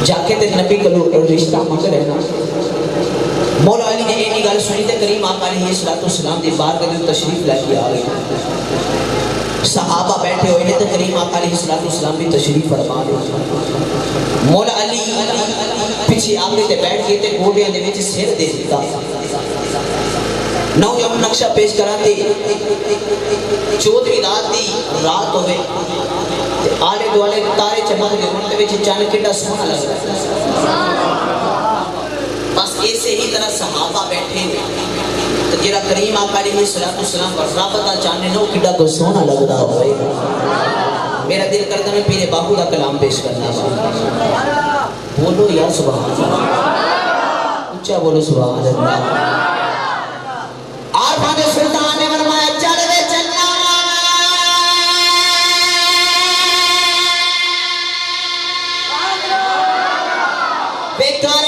A: جا کے تے نبی کو رشتہ منگ رہنا مولا علی نے اینی گل سنی تے کریم آقا علیہ السلام دی بارگاہ وچ تشریف لے کے آ گئے صحابہ بیٹھے ہوئے نے تے کریم آقا علیہ السلام بھی تشریف فرما لے مولا علی پیچھے آگے تے بیٹھ کے تے گوڑیاں دے وچ سر دے دیتا نوجوان نقشہ پیش کراتے 14ویں رات دی رات ہوئے آلے دوالے تارے چمک دے ان کے وچ چاند کیڑا سونا لگ رہا بس ایسے ہی طرح صحابہ بیٹھے تو جڑا کریم آقا علیہ السلام پر رب دا چاند نو کیڑا کو سونا لگ رہا ہوئے میرا دل کرتا میں پیرے باپو دا کلام پیش کرنا ہے بولو یا سبحان اللہ اچھا بولو سبحان اللہ آرفان سلطان نے فرمایا چل وے چلنا بیکار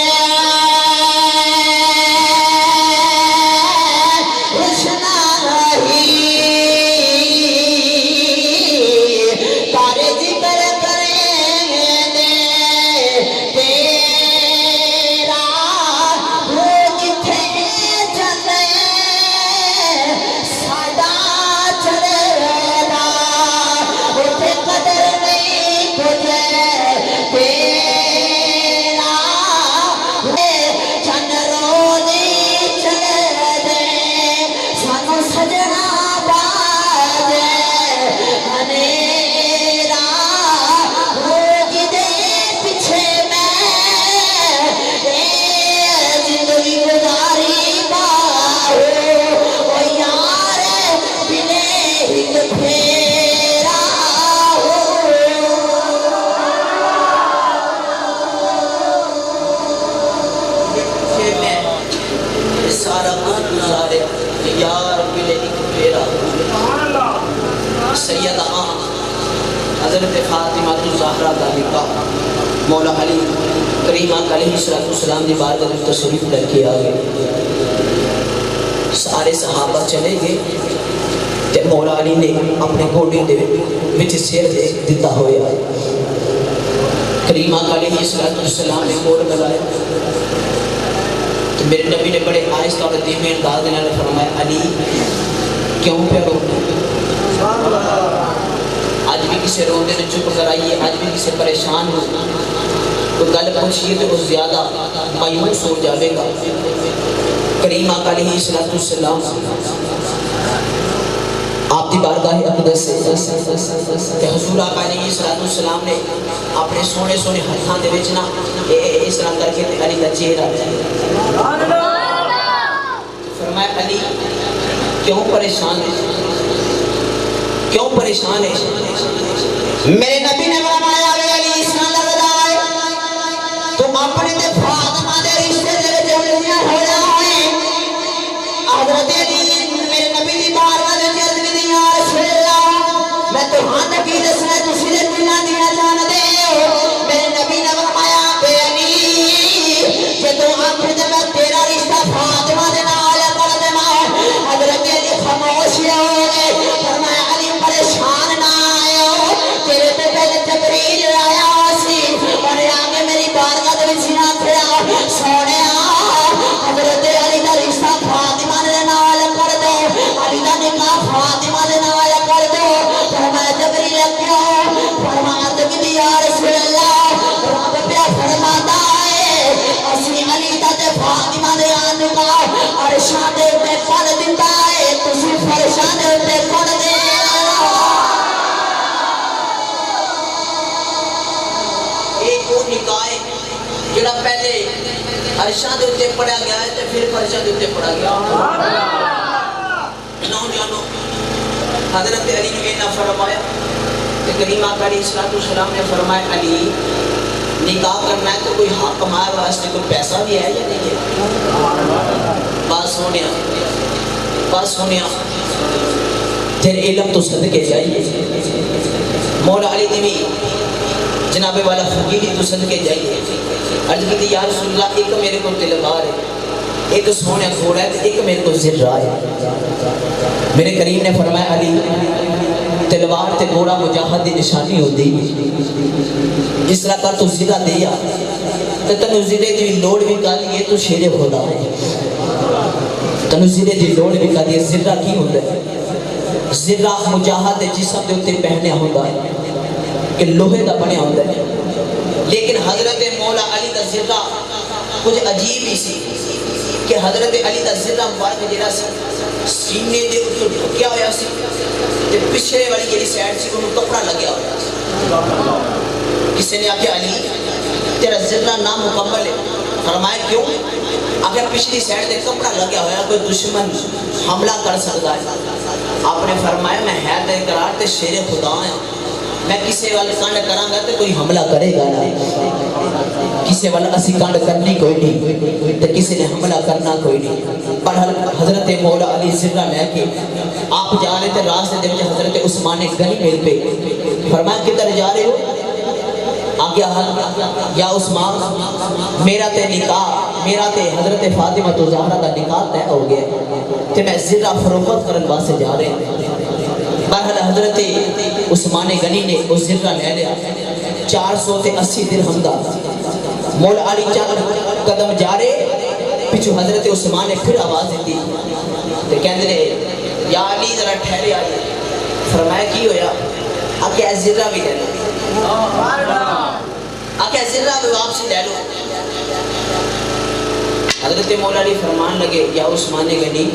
A: سارا کچھ گزارے یار ملے ایک پیرا سیدہ حضرت فاطمہ الزہرا کا نکاح مولا علی کریم آقا علیہ السلام دی بارگاہ میں تشریف لے کے آگئے سارے صحابہ چلے گئے تے مولا علی نے اپنے گوڑے دے وچ سیر دے دیتا ہویا کریم آقا علیہ السلام نے گوڑ بلایا تو میرے نبی نے بڑے آہستہ اور دھیمے انداز نے فرمایا علی کیوں پہ رو آج بھی کسی روندے نے چپ کرائیے آج بھی کسی پریشان ہو تو گل پوچھئے تو وہ زیادہ مایوس ہو جاوے گا کریم آقا علیہ السلام آپ دی بارگاہ اقدس سے کہ حضور آقا علیہ السلام نے اپنے سونے سونے ہتھاں دے وچنا اس طرح کر کے علی کا چہرہ فرمایا علی کیوں پریشان ہے کیوں پریشان ہے میرے نبی نے فرمایا علی اسلام لگتا ہے تم اپنے تے فاطمہ دے رشتے دے وچ جڑیاں ہو جاوے حضرت علی میرے نبی دی بارگاہ وچ عرض کی یا رسول اللہ میں تو ہاں کی دسنا تسی دے دنیا دیا جان دے میرے نبی نے فرمایا اے علی کہ تو اپنے تے میں تیرا رشتہ فاطمہ دے نال کر دیواں حضرت علی خاموش ہو گئے فرمایا علی پریشان نہ آئے تیرے تے پہلے جبریل آیا سی اور آگے میری بارگاہ دے وچ نہ کھڑا سونیا حضرت علی دا رشتہ فاطمہ دے نال کر دو علی دا نکاح فاطمہ دے نال کر دو فرمایا جبریل کیوں فرمایا کہ یا رسول اللہ رب پیا فرماتا ہے اسی علی دا تے فاطمہ دے نکاح عرشاں دے تے پڑھ دیندا ہے تسی فرشاں دے تے پڑھ دے ایک وہ نکاح جڑا پہلے عرشاں دے تے پڑھا گیا ہے تے پھر فرشاں دے تے پڑھا گیا نوجوانوں حضرت علی نے نہ فرمایا کہ کریم آقا علیہ السلام نے فرمایا علی نکاح کرنا ہے تو کوئی حق مار واسطے کوئی پیسہ بھی ہے یا نہیں ہے بات سونیا تیرے علم تو صدقے جائیے مولا علی نے بھی جناب والا فقیری تو صدقے جائیے عرض کی یا رسول اللہ ایک میرے کو تلوار ہے ایک سونے گھوڑا ہے ایک میرے کو ذرہ ہے میرے کریم نے فرمایا علی تلوار تے گھوڑا مجاہد دی نشانی ہوتی اس طرح کر تو ذرہ دیا تو تنو ذرے دی لوڑ بھی کر لیے تو شیر خدا ہے تنو ذرے دی لوڑ بھی کر لیے ذرہ کی ہوتا ہے ذرہ مجاہد جسم دے ہوتے پہنے ہوتا ہے کہ لوہے دا بنے ہوتا ہے لیکن حضرت مولا علی دا ذرہ کچھ عجیب ہی سی کہ حضرت علی دا ذرہ مبارک جڑا سی سینے دے اوپر ڈھکیا ہویا سی تے پچھلے والی جڑی سائیڈ سی انہوں کپڑا لگیا ہویا سی کسی نے آکھیا علی تیرا ذرہ نامکمل ہے فرمایا کیوں آگے پچھلی سائیڈ دے کپڑا لگیا ہویا کوئی دشمن حملہ کر سکتا ہے آپ نے فرمایا میں حیدر قرار تے شیر خدا ہیں میں کسی والے کانڈ کراں گا تو کوئی حملہ کرے گا نا کسی والے اسی کانڈ کرنی کوئی نہیں تو کسی نے حملہ کرنا کوئی نہیں بہرحال حضرت مولا علی ذرہ لے کے آپ جا رہے تھے راستے دے وچ حضرت عثمان غنی مل پہ فرمایا کدھر جا رہے ہو آگیا یا عثمان میرا تے نکاح میرا تے حضرت فاطمہ الزہرا دا نکاح طے ہو گیا تے میں ذرہ فروخت کرن واسطے جا رہے ہیں بہرحال حضرت عثمان غنی نے وہ ذرہ لے لیا 480 درہم دا مولا علی چند قدم جا رہے پچھو حضرت عثمان نے پھر آواز دی تے کہندے نے یا علی ذرا ٹھہرے آئے فرمایا کی ہویا آکے ذرہ بھی لے لو آکے ذرہ بھی واپسی لے لو حضرت مولا علی فرمان لگے یا عثمان غنی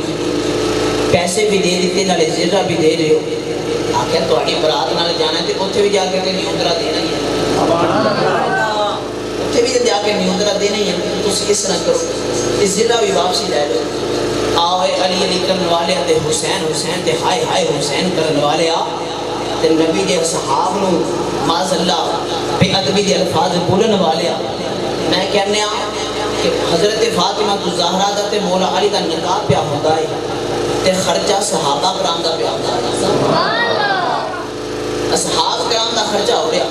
A: پیسے بھی دے دیتے نالے ذرہ بھی دے رہے ہو آکھیا تو آگے برات نال جانا ہے تو اتھے بھی جا کے نیوندرہ دینا ہی ہے اتھے بھی جا کے نیوندرہ دینا ہی ہے تو اس طرح کرو اس ذرہ بھی واپسی لے لو آوے علی علی کرن والے تے حسین حسین تے ہائے ہائے حسین کرن والے آ تے نبی دے صحاب نو معاذ اللہ بے ادبی دے الفاظ بولن والے آ میں کہنے کہ حضرت فاطمہ الزہرا دا تے مولا علی دا نکاح پیا ہوندا ہے تے خرچہ صحابہ کرام دا پیا ہوندا ہے. اصحاب کرام دا خرچہ ہو رہا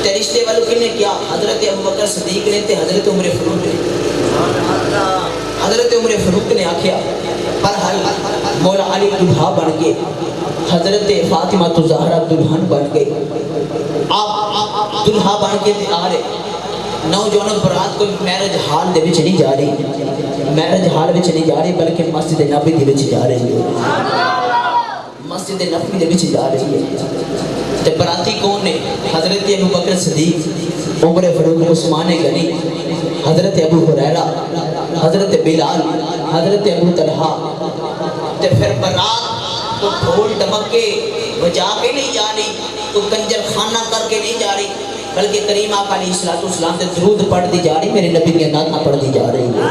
A: تے رشتے والوں کنے کیا؟ حضرت ابوبکر صدیق نے تے حضرت عمر فاروق نے. حضرت عمر فاروق نے آکھیا پر حل مولا علی دلہا بن کے حضرت فاطمہ الزہرا دلہن بن گئی. آپ دلہا بن کے آ رہے نوجوان برات کو میرج ہال دے وچ نہیں جا رہی, میرج ہال وچ نہیں جا رہی بلکہ مسجد نبوی دے وچ جا رہی ہے, مسجد نبوی دے وچ جا رہی ہے. تے براتی کون نے؟ حضرت ابوبکر صدیق, عمر فاروق, عثمان غنی, حضرت ابو ہریرہ, حضرت بلال, حضرت ابو طلحہ. تے پھر برات تو ڈھول ڈمکے بجا کے نہیں جا رہی, تو کنجر خانہ کر کے نہیں جا رہی, بلکہ کریم آقا علیہ السلام سے درود پڑھ دی جا رہی, میرے نبی کی نعتیں پڑھ دی جا رہی ہے,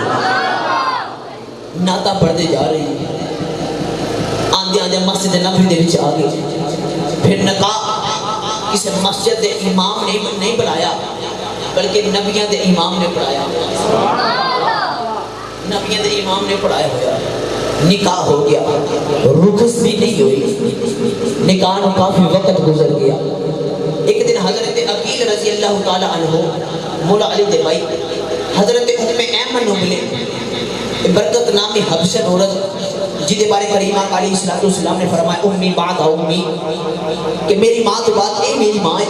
A: نعتیں پڑھ دی جا رہی ہے. آندے آندے مسجد نبوی دے وچ آ گئی. پھر نکاح کسی مسجد دے امام نے نہیں بنایا بلکہ نبیوں دے امام نے پڑھایا, نبیوں دے امام نے پڑھایا ہوا. نکاح ہو گیا, رخص بھی نہیں ہوئی, نکاح میں کافی وقت گزر گیا. ایک دن حضرت عقیل رضی اللہ تعالیٰ عنہ مولا علی دے بھائی حضرت ام ایمن نو ملے. برکت نامی حبشن عورت جیدے بارے کریم آقا علیہ السلام نے فرمایا امی بعد امی, کہ میری ماں تو بات اے میری ماں ہے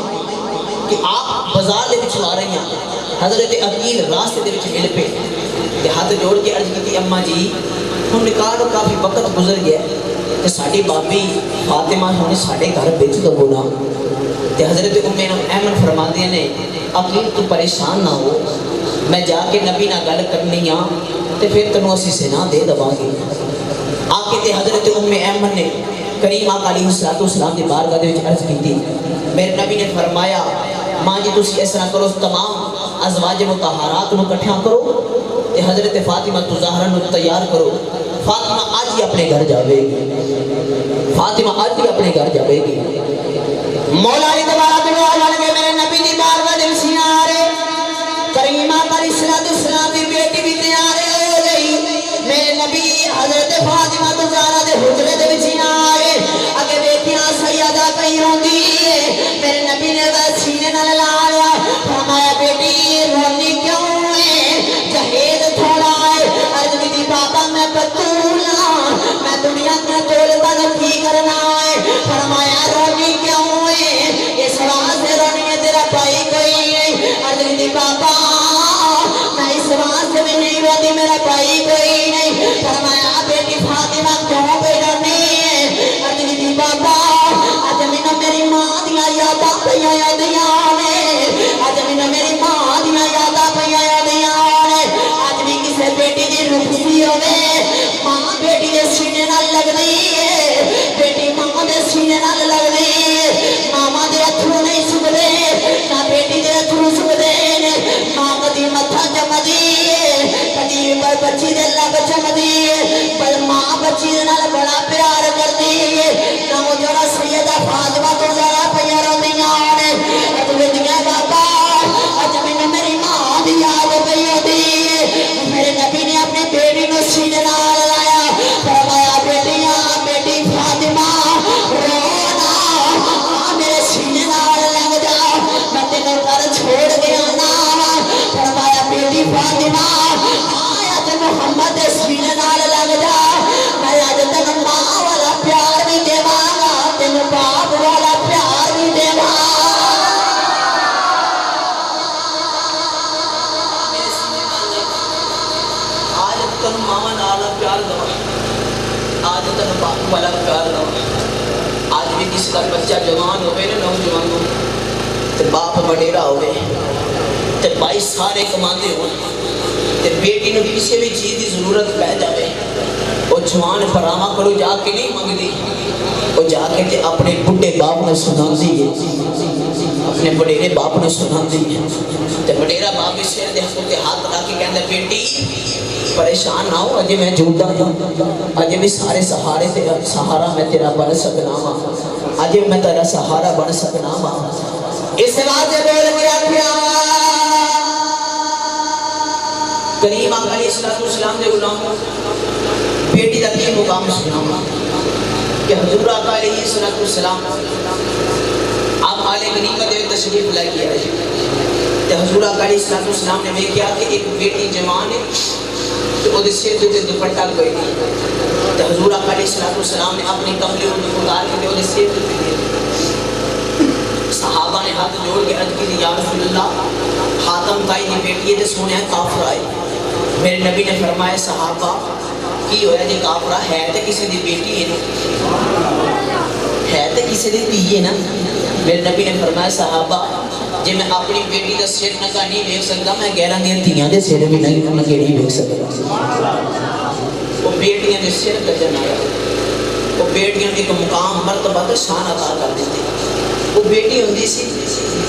A: کہ آپ بازار دے وچ آ رہی ہیں. حضرت عقیل راستے دے وچ مل پے تے ہاتھ جوڑ کے عرض کی اماں جی ہن نکاح نو کافی وقت گزر گیا تے ساڈی بابی فاطمہ ہن ساڈے گھر وچ دو نا. تے حضرت ام ایمن فرماندی نے عقیل تو پریشان نہ ہو, میں جا کے نبی نہ گل کرنی ہاں تے پھر تینوں اسی سنا دے دواں گے. آ کے تے حضرت ام ایمن نے کریم آقا علیہ السلام دی بارگاہ دے وچ عرض کیتی. میرے نبی نے فرمایا ماں جی تسی اس طرح کرو, تمام ازواج مطہرات نو اکٹھا کرو تے حضرت فاطمہ الزہرا نو تیار کرو. فاطمہ آج ہی اپنے گھر جاوے گی, فاطمہ آج ہی اپنے گھر جاوے گی. مولا علی دوبارہ دعا لگ کے میرے نبی دی بارگاہ دے وچ آ رہے, کریم آقا علیہ السلام دی بیٹی بھی تیار ہو گئی. میرے نبی حضرت فاطمہ الزہرا دے حجرے دے وچ آئے, اگے بیٹیاں سیدہ پئی روندی ہے. میرے نبی نے سینے نال لایا, فرمایا بیٹی رونی کیوں ہے, جہیز تھوڑا ہے. عرض کی بابا میں بطول ہاں, میں دنیا میں دولت کی کرنا ہے. فرمایا رونی کیوں ہے, اس واسطے رونی ہے تیرا بھائی کوئی ہے. عرض کی بابا میں اس واسطے میں نہیں روتی, میرا بھائی کوئی نہیں. فرمایا بیٹی فاطمہ کیوں پہ رونی ہے. عرض کی بابا آج میں میری ماں دیا یاداں پیا یادیاں نے, آج میں میری ماں دیا یاداں پیا یادیاں نے. آج بھی کسی بیٹی دی رخصتی ہوے ماں بیٹی دے سینے نال لگ رہی ہے, بیٹی ماں دے سینے نال لگ رہی ہے. ماما دے اتھرو نہیں سکدے نہ بیٹی دے اتھرو سکدے نے. ماں کدی متھا چمدی ہے, کدی بچی دے لب چمدی ہے, پر ماں بچی دے نال بڑا پیار کردی ہے. نوجوان سیدہ فاطمہ الزہرا پیا روندیاں نے, اکھدیاں بابا اج مینوں میری ماں دی یاد پئی ہوندی ہے. میرے نبی نے اپنی بیٹی نو سینے نال لایا, فرمایا بیٹیاں بیٹی فاطمہ رونا, میرے سینے نال لگ جا, میں تینوں گھر چھوڑ کے آنا. فرمایا بیٹی فاطمہ آیا تے محمد دے سینے نال لگ جا, میں اج تینوں ماں والا پیار بھی دیواں گا, تینوں باپ والا پیار بھی دیواں. آج تینوں ماں والا پیار دواں, آج تینوں باپ والا پیار دواں. آج بھی کسی کا بچہ جوان ہوئے نا, نوجوان ہو تے باپ وڈیرا ہوئے تے بھائی سارے کماندے ہون تے بیٹی نو کسی بھی چیز دی ضرورت پہ جاوے, وہ جوان پراواں کرو جا کے نہیں منگدی, وہ جا کے تے اپنے بڈھے باپ نے سناندی ہے, اپنے وڈیرے باپ نے سناندی ہے. تے وڈیرا باپ اس سر دے تے ہاتھ رکھ کے کہندا بیٹی پریشان نہ ہو, اجے میں جوڑدا ہوں, اجے بھی سارے سہارا میں تیرا بن سکنا وا, اجے میں تیرا سہارا بن سکنا وا. اس واسطے بول کے آکھیا کریم آقا علیہ السلام دے غلاموں بیٹی دا کی مقام سناؤں کہ حضور آقا علیہ السلام آپ آل غنیمت دے تشریف لے کے آئے تے حضور آقا علیہ السلام نے ویکھیا کہ ایک بیٹی جوان ہے تے او دے سر تے دوپٹہ کوئی نہیں تے حضور آقا علیہ السلام نے اپنی کملی اتار کے او دے سر تے صحابہ نے ہاتھ جوڑ کے عرض کی یا رسول اللہ حاتم تائی دی بیٹی ہے تے سونے کافر آئے میرے نبی نے فرمایا صحابہ کی ہویا جی کافرہ ہے تے کسی دی بیٹی ہے نا ہے تے کسی دی دھی ہے نا میرے نبی نے فرمایا صحابہ جی میں اپنی بیٹی دا سر نگا نہیں دیکھ سکتا میں گہرہ دیا دھیاں دے سر بھی نہیں دیکھ سکتا وہ بیٹیاں دے سر کا جن آیا وہ بیٹیاں ایک مقام مرتبہ تے شان عطا کر دیتے وہ بیٹی ہوندی سی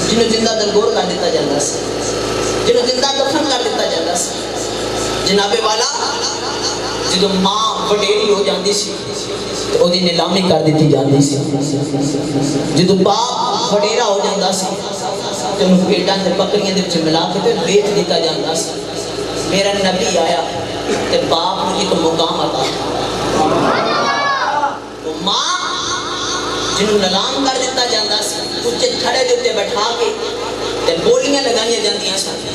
A: جنہوں زندہ دلگور کر دیتا جاندہ سی جنہوں زندہ دفن کر دیتا جاندہ سی جناب والا جدو ماں وڈیری ہو جاندی سی تو او دی نیلامی کر دیتی جاندی سی جدو باپ وڈیرا ہو جاندہ سی تو انہوں پیٹاں تے بکریاں دے وچ ملا کے تے بیچ دیتا جاندہ سی میرا نبی آیا تے باپ نے ایک مقام عطا وہ ماں جنہوں نلام کر دیتا جاندہ سی کچھ کھڑے دیتے بٹھا کے تے بولیاں لگائیاں جاندیاں سن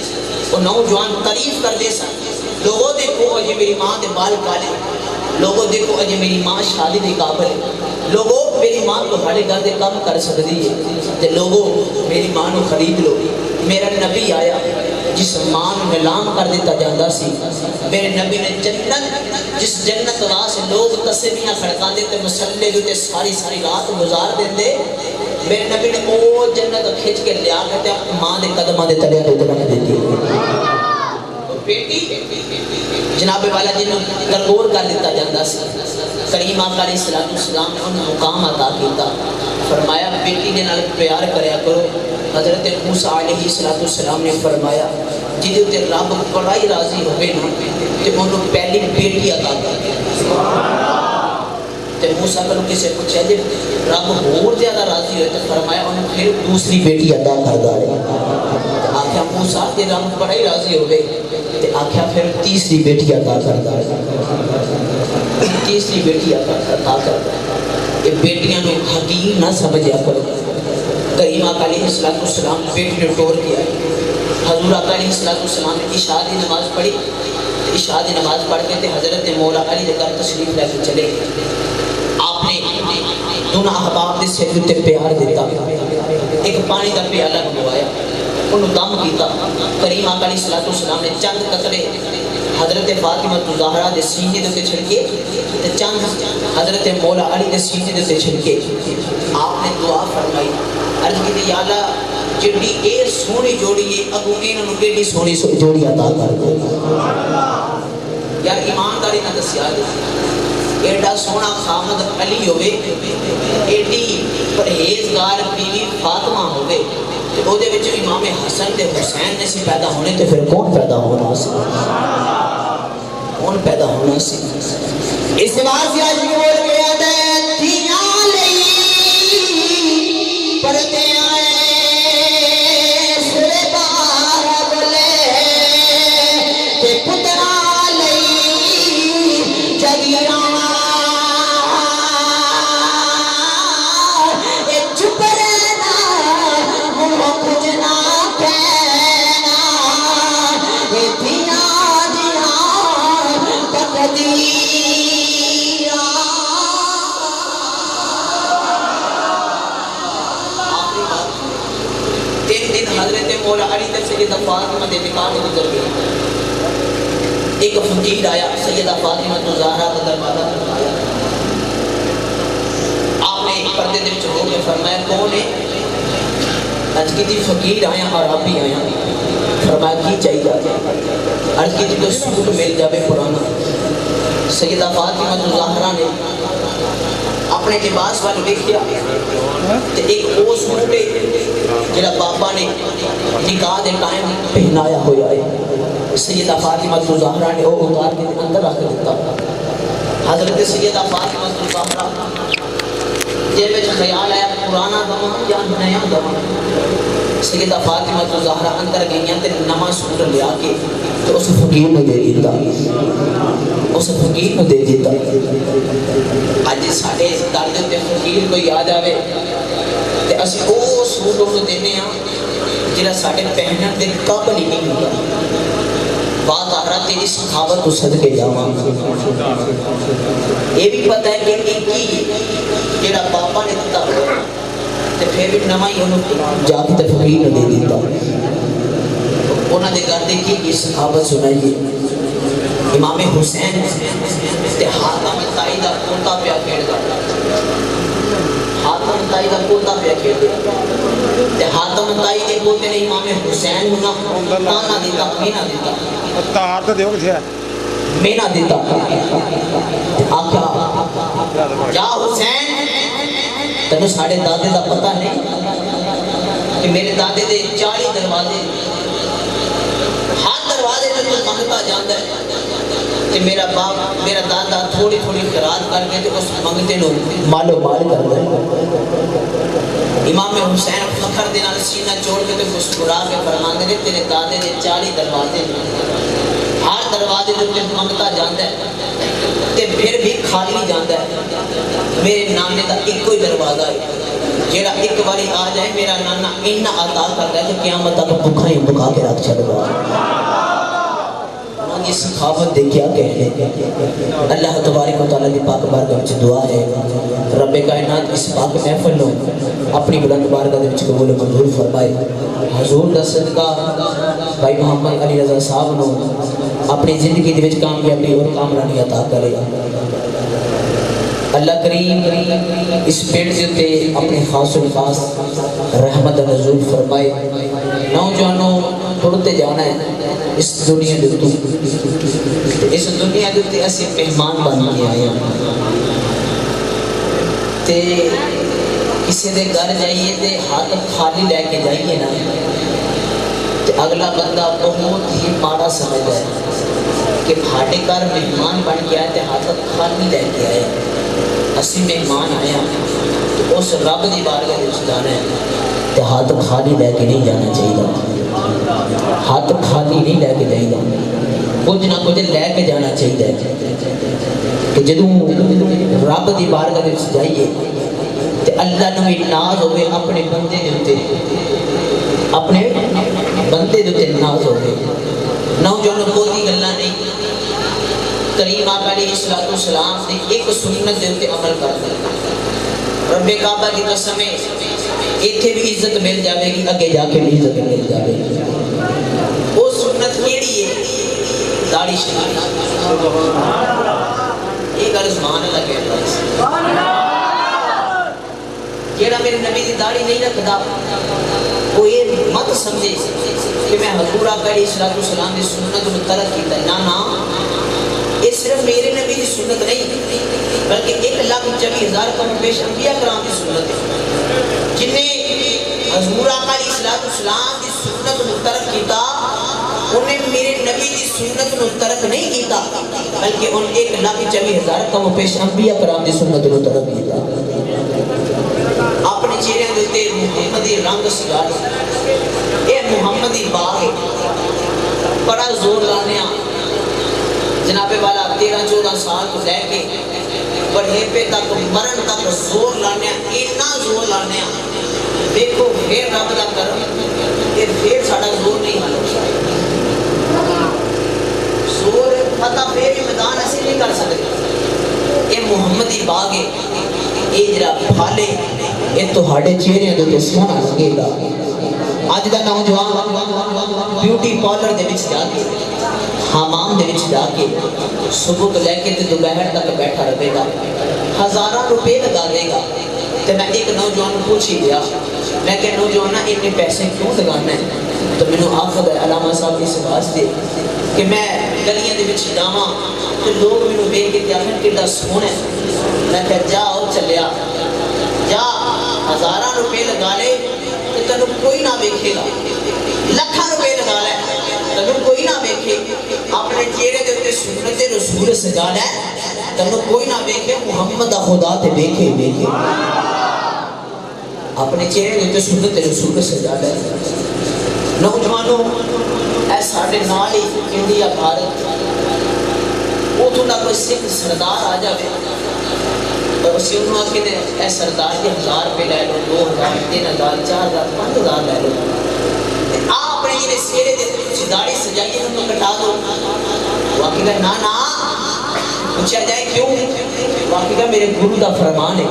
A: وہ نوجوان تعریف کر دے سن لوگوں دیکھو اجے میری ماں دے بال کالے لوگوں دیکھو اجے میری ماں شادی دے قابل ہے لوگوں میری ماں تو ہڑے گھر دے کام کر سکتی ہے تے لوگوں میری ماں نو خرید لو میرا نبی آیا جس ماں نو نلام کر دیتا جاندہ سی میرے نبی نے جنت جس جنت واسے لوگ تسبیحاں کھڑکان دیتے مسلے جو ساری رات گزار دیں دے میرے نبی نے او جنت کھچ کے لیا کرتے اپنے ماں دے قدمہ دے تلے تو رکھ دیتی بیٹی جناب والا جنہوں درگور کر دیتا جاندہ سی کریم آقا علیہ السلام نے انہیں مقام عطا کیتا فرمایا بیٹی نے نال پیار کریا کرو حضرت موسیٰ علیہ السلام نے فرمایا جدے تے رب بڑا ہی راضی ہوئے نا تے انہوں پہلی بیٹی عطا کر تے موسیٰ کو کسے پوچھا جب رب اور زیادہ راضی ہوئے تو فرمایا انہوں پھر دوسری بیٹی عطا کر دارے آکھیا موسیٰ تے رب بڑا ہی راضی ہوئے تے آکھیا پھر تیسری بیٹی عطا کر دارے تیسری بیٹی عطا کر دارے یہ بیٹیاں نے حقیر نہ سمجھا کرو کریم آقا علیہ السلام بیٹی نے ٹور کیا حضور آقا علیہ السلام نے عشاء دی نماز پڑھی عشاء دی نماز پڑھ کے تے حضرت مولا علی دے گھر تشریف لے کے چلے آپ نے دونوں احباب دے سر تے پیار دیتا ایک پانی دا پیالہ منگوایا انہوں دم کیتا کریم آقا علیہ السلام نے چند قطرے حضرت فاطمہ زہرا دے سینے دے چھڑکے تے چند حضرت مولا علی دے سینے دے چھڑکے آپ نے دعا فرمائی عرض کی یا اللہ جڑی اے سونی جوڑی ہے اگو انہوں کیڑی سونی جوڑی عطا کر دے یار ایمانداری نہ دسیا دے ایڈا سونا خامد علی ہوئے ایڈی پرہیزگار بیوی فاطمہ ہوئے او دے وچ امام حسن تے حسین نے سی پیدا ہونے تے پھر کون پیدا ہونا سی کون پیدا ہونا سی اس واضح آج بھی بول گیا دے تیاں لئی پردے آئے سرے بارہ بلے تے پترا لئی جگیران مولا علی تک سیدہ فاطمہ دے نکاح میں گزر گئی ایک فقیر آیا سیدہ فاطمہ زہرا کا دروازہ کھٹکایا آپ نے پردے دے وچ ہو کے فرمایا کون ہے عرض کی تھی فقیر آیا اور آپ بھی آیا فرمایا کی چاہیے عرض کی تھی کوئی سوٹ مل جاوے پرانا سیدہ فاطمہ زہرا نے اپنے لباس والے دیکھیا تے ایک او سوٹ جڑا بابا نے نکاح دے ٹائم پہنایا ہویا ہے سیدہ فاطمہ زہرا نے وہ اتار کے اندر رکھ دیتا حضرت سیدہ فاطمہ زہرا جے وچ خیال آیا پرانا دما یا نیا دما سیدہ فاطمہ زہرا اندر گئیاں تے نواں سوٹ لیا کے تو اس فقیر نے دے دیتا، اس فقیر نے دے دیتا۔ آج ساڑھے دردے تے فقیر کوئی آ جاوے تے اسی او سوٹ انہوں دینے ہیں جنہا ساڑھے پہنن دے قابل ہی نہیں ہوگا۔ بات آ رہا تیری سخاوت تو صدقے جاواں۔ یہ بھی پتہ ہے کہ ایک ہی جنہا پاپا نے دیتا ہوگا تے پھر بھی نمائی انہوں جا کے تے فقیر نے دے دیتا۔ انہوں نے گھر دیکھی یہ سخاوت سنائیے۔ امام حسین تے حاتم طائی دا پوتا پیا کھیڑ دا، حاتم طائی دا پوتا پیا کھیڑ دا تے حاتم طائی دے پوتے نے امام حسین ہونا تانا دیتا، مینا دیتا،
B: تار تو دیو کچھ ہے
A: مینا دیتا۔ آکھا جا حسین تنو ساڑھے دادے دا پتہ نہیں کہ میرے دادے دے 40 دروازے، ہر دروازے میں تو منگتا جاندہ ہے کہ میرا باپ میرا دادا تھوڑی تھوڑی خیرات کر کے اس منگتے نو مالو مال کر دے۔ امام حسین فخر دینا سینہ چھوڑ کے تو مسکرا کے فرماندے نے تیرے دادے نے 40 دروازے، ہر دروازے جو منگتا جاندہ ہے تے پھر بھی خالی جاندہ ہے۔ میرے نانے دا ایک کوئی دروازہ ہے جیڑا ایک باری آ جائے میرا نانا انہا عطا کر دے کہ قیامت تک بکھائیں بکھا کے رکھ چھڑ گا۔ یہ سخاوت دے کیا کہنے۔ اللہ تبارک و تعالیٰ کی پاک بارگاہ وچ دعا ہے رب کائنات اس پاک محفل نو اپنی بلند بارگاہ دے وچ قبول منظور فرمائے۔ حضور دا صدقہ بھائی محمد علی رضا صاحب نو اپنی زندگی دے وچ کامیابی اور کامرانی عطا کرے۔ اللہ کریم اس پیڑ سے تے اپنے خاص و خاص رحمت نزول فرمائے۔ نوجوانوں ٹرتے جانا ہے اس دنیا دیتو، اس دنیا دیتے ایسے مہمان بن کے آئے تے کسی دے گھر جائیے تے ہاتھ خالی لے کے جائیے نا تے اگلا بندہ بہت ہی ماڑا سمجھتا ہے کہ بھاڑے گھر مہمان بن کے آئے تے ہاتھ خالی لے کے آئے۔ اسی مہمان آیا تو اس رب دی بارگاہ وچ جانا ہے تے ہاتھ خالی لے کے نہیں جانا چاہیے، ہاتھ خالی نہیں لے کے جائے گا، کچھ نہ کچھ لے کے جانا چاہیے کہ جدوں رب دی بارگاہ وچ جائیے تے اللہ نو ناز ہوئے اپنے بندے دے اوتے، اپنے بندے دے اوتے ناز ہوئے۔ نوجوان کوئی گلاں نہیں، کریم آقا علیہ السلام نے ایک سنت دے اوتے عمل کر دیا۔ رب کعبہ کی قسم ہے ایتھے بھی عزت مل جاوے گی، اگے جا کے بھی عزت مل جاوے گی۔ وہ سنت کیڑی ہے؟ داڑھی شریف۔ ایک عرض مان اللہ کہتا ہے جیڑا میرے نبی دی داڑھی نہیں رکھدا وہ یہ مت سمجھے کہ میں حضور آقا علیہ السلام دی سنت کو ترک کیتا ہے۔ نا یہ صرف میرے نبی دی سنت نہیں بلکہ 1,24,000 کم پیش انبیاء کرام دی سنت ہے جنہیں حضور آقا علیہ السلام دی سنت کو ترک کیتا، انہیں میرے نبی دی سنت کو ترک نہیں کیتا بلکہ ان 1,24,000 کم پیش انبیاء کرام دی سنت کو ترک کیتا۔ اپنے چہرے دیتے محمدی رنگ سگار اے محمدی باغ بڑا زور لانے جناب والا 13-14 سال کو لے کے بڑھیپے تک مرن تک زور لانے اتنا زور لانے دیکھو پھر رب دا کرم یہ پھر ساڑا زور نہیں حل ہو سکتا، زور پتہ پھر بھی میدان ایسے نہیں کر سکتے۔ یہ محمدی باغ ہے، یہ جرا پھالے یہ تو ہاڑے چہرے دے سونا لگے گا۔ آج دا نوجوان بیوٹی پارلر دے وچ جا کے حمام دے وچ جا کے صبح تو لے کے تے دوپہر تک بیٹھا رہے گا، ہزاراں روپے لگا دے گا۔ تے میں ایک نوجوان پوچھ ہی گیا، میں کہ نوجوانا اتنے پیسے کیوں لگانا ہے؟ تو مینوں آخر علامہ صاحب اس واسطے کہ میں گلیاں دے وچ جاواں تے لوگ مینوں ویکھ کے تے آکھن کڈا سوہنا ہے۔ میں کہ جا او چلیا جا ہزاراں روپے لگا لے تے تینوں کوئی نہ ویکھے گا، لکھاں روپے لگا لے تینوں کوئی نہ ویکھے، اپنے چہرے دے اوتے سنت رسول سجا لے تینوں کوئی نہ ویکھے، محمد دا خدا تے ویکھے ویکھے، اپنے چہرے دے اوتے سنت رسول سجا لے۔ نوجوانوں ایسا ساڑھے نال ہی انڈیا بھارت وہ تھوڑا کوئی سکھ سردار آ جائے اور اسی انہوں آکے نے اے سردار کے 1000 روپے لے لو 2000 3000 4000 5000 لے لو آپ نے یہ سیرے دے کچھ داڑھی سجائیے ہم تو کٹا دو واقعی کہا نا نا پوچھا جائے کیوں واقعی کہا میرے گرو دا فرمان ہے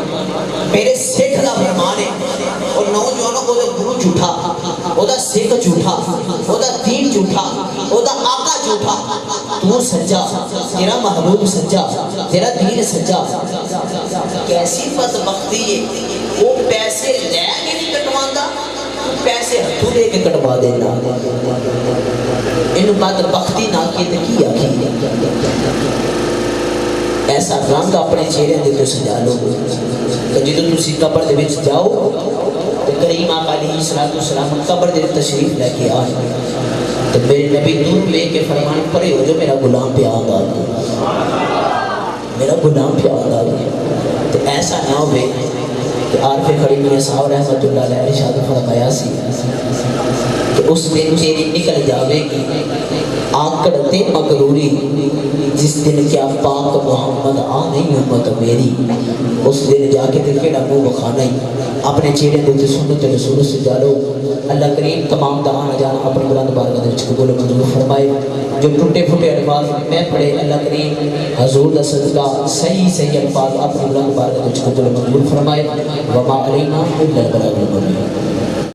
A: میرے سکھ دا فرمان ہے اور نوجوانوں کو گرو جھوٹا او دا سکھ جھوٹا او دا دین جھوٹا او دا آقا جھوٹا تو سجا تیرا محبوب سجا تیرا دین سجا کیسی بدبختی ہے وہ پیسے لے کے نہیں کٹواندہ پیسے ہتھوں دے کے کٹوا دینا انہوں بدبختی نہ کی کی آکھی ایسا رنگ اپنے چہرے دے تو سجا لو کہ جدو تسی قبر دے وچ جاؤ تو کریم آقا علیہ السلام قبر دے تشریف لے کے آئے تو میرے نبی دور لے کے فرمان پڑے ہو جو میرا غلام پہ آگا میرا غلام پہ آگا تو ایسا نہ ہوئے کہ عارف کھڑی میاں صاحب رحمت اللہ علیہ ارشاد فرمایا سی کہ اس دن چیری نکل جاوے گی آکڑتے مغروری جس دن کیا پاک محمد آ نہیں امت میری اس دن جا کے دل کے ڈاکو بخانا ہی اپنے چہرے دل سے سنت رسول سے جالو اللہ کریم تمام دعان جانا اپنے بلند بارگاہ دل چکو بولے منظور فرمائے جو ٹوٹے پھوٹے الفاظ میں پڑھے اللہ کریم حضور دا صدقہ صحیح الفاظ اپنے بلند بارگاہ دل چکو بولے منظور فرمائے وما علینا الا البلاغ المبین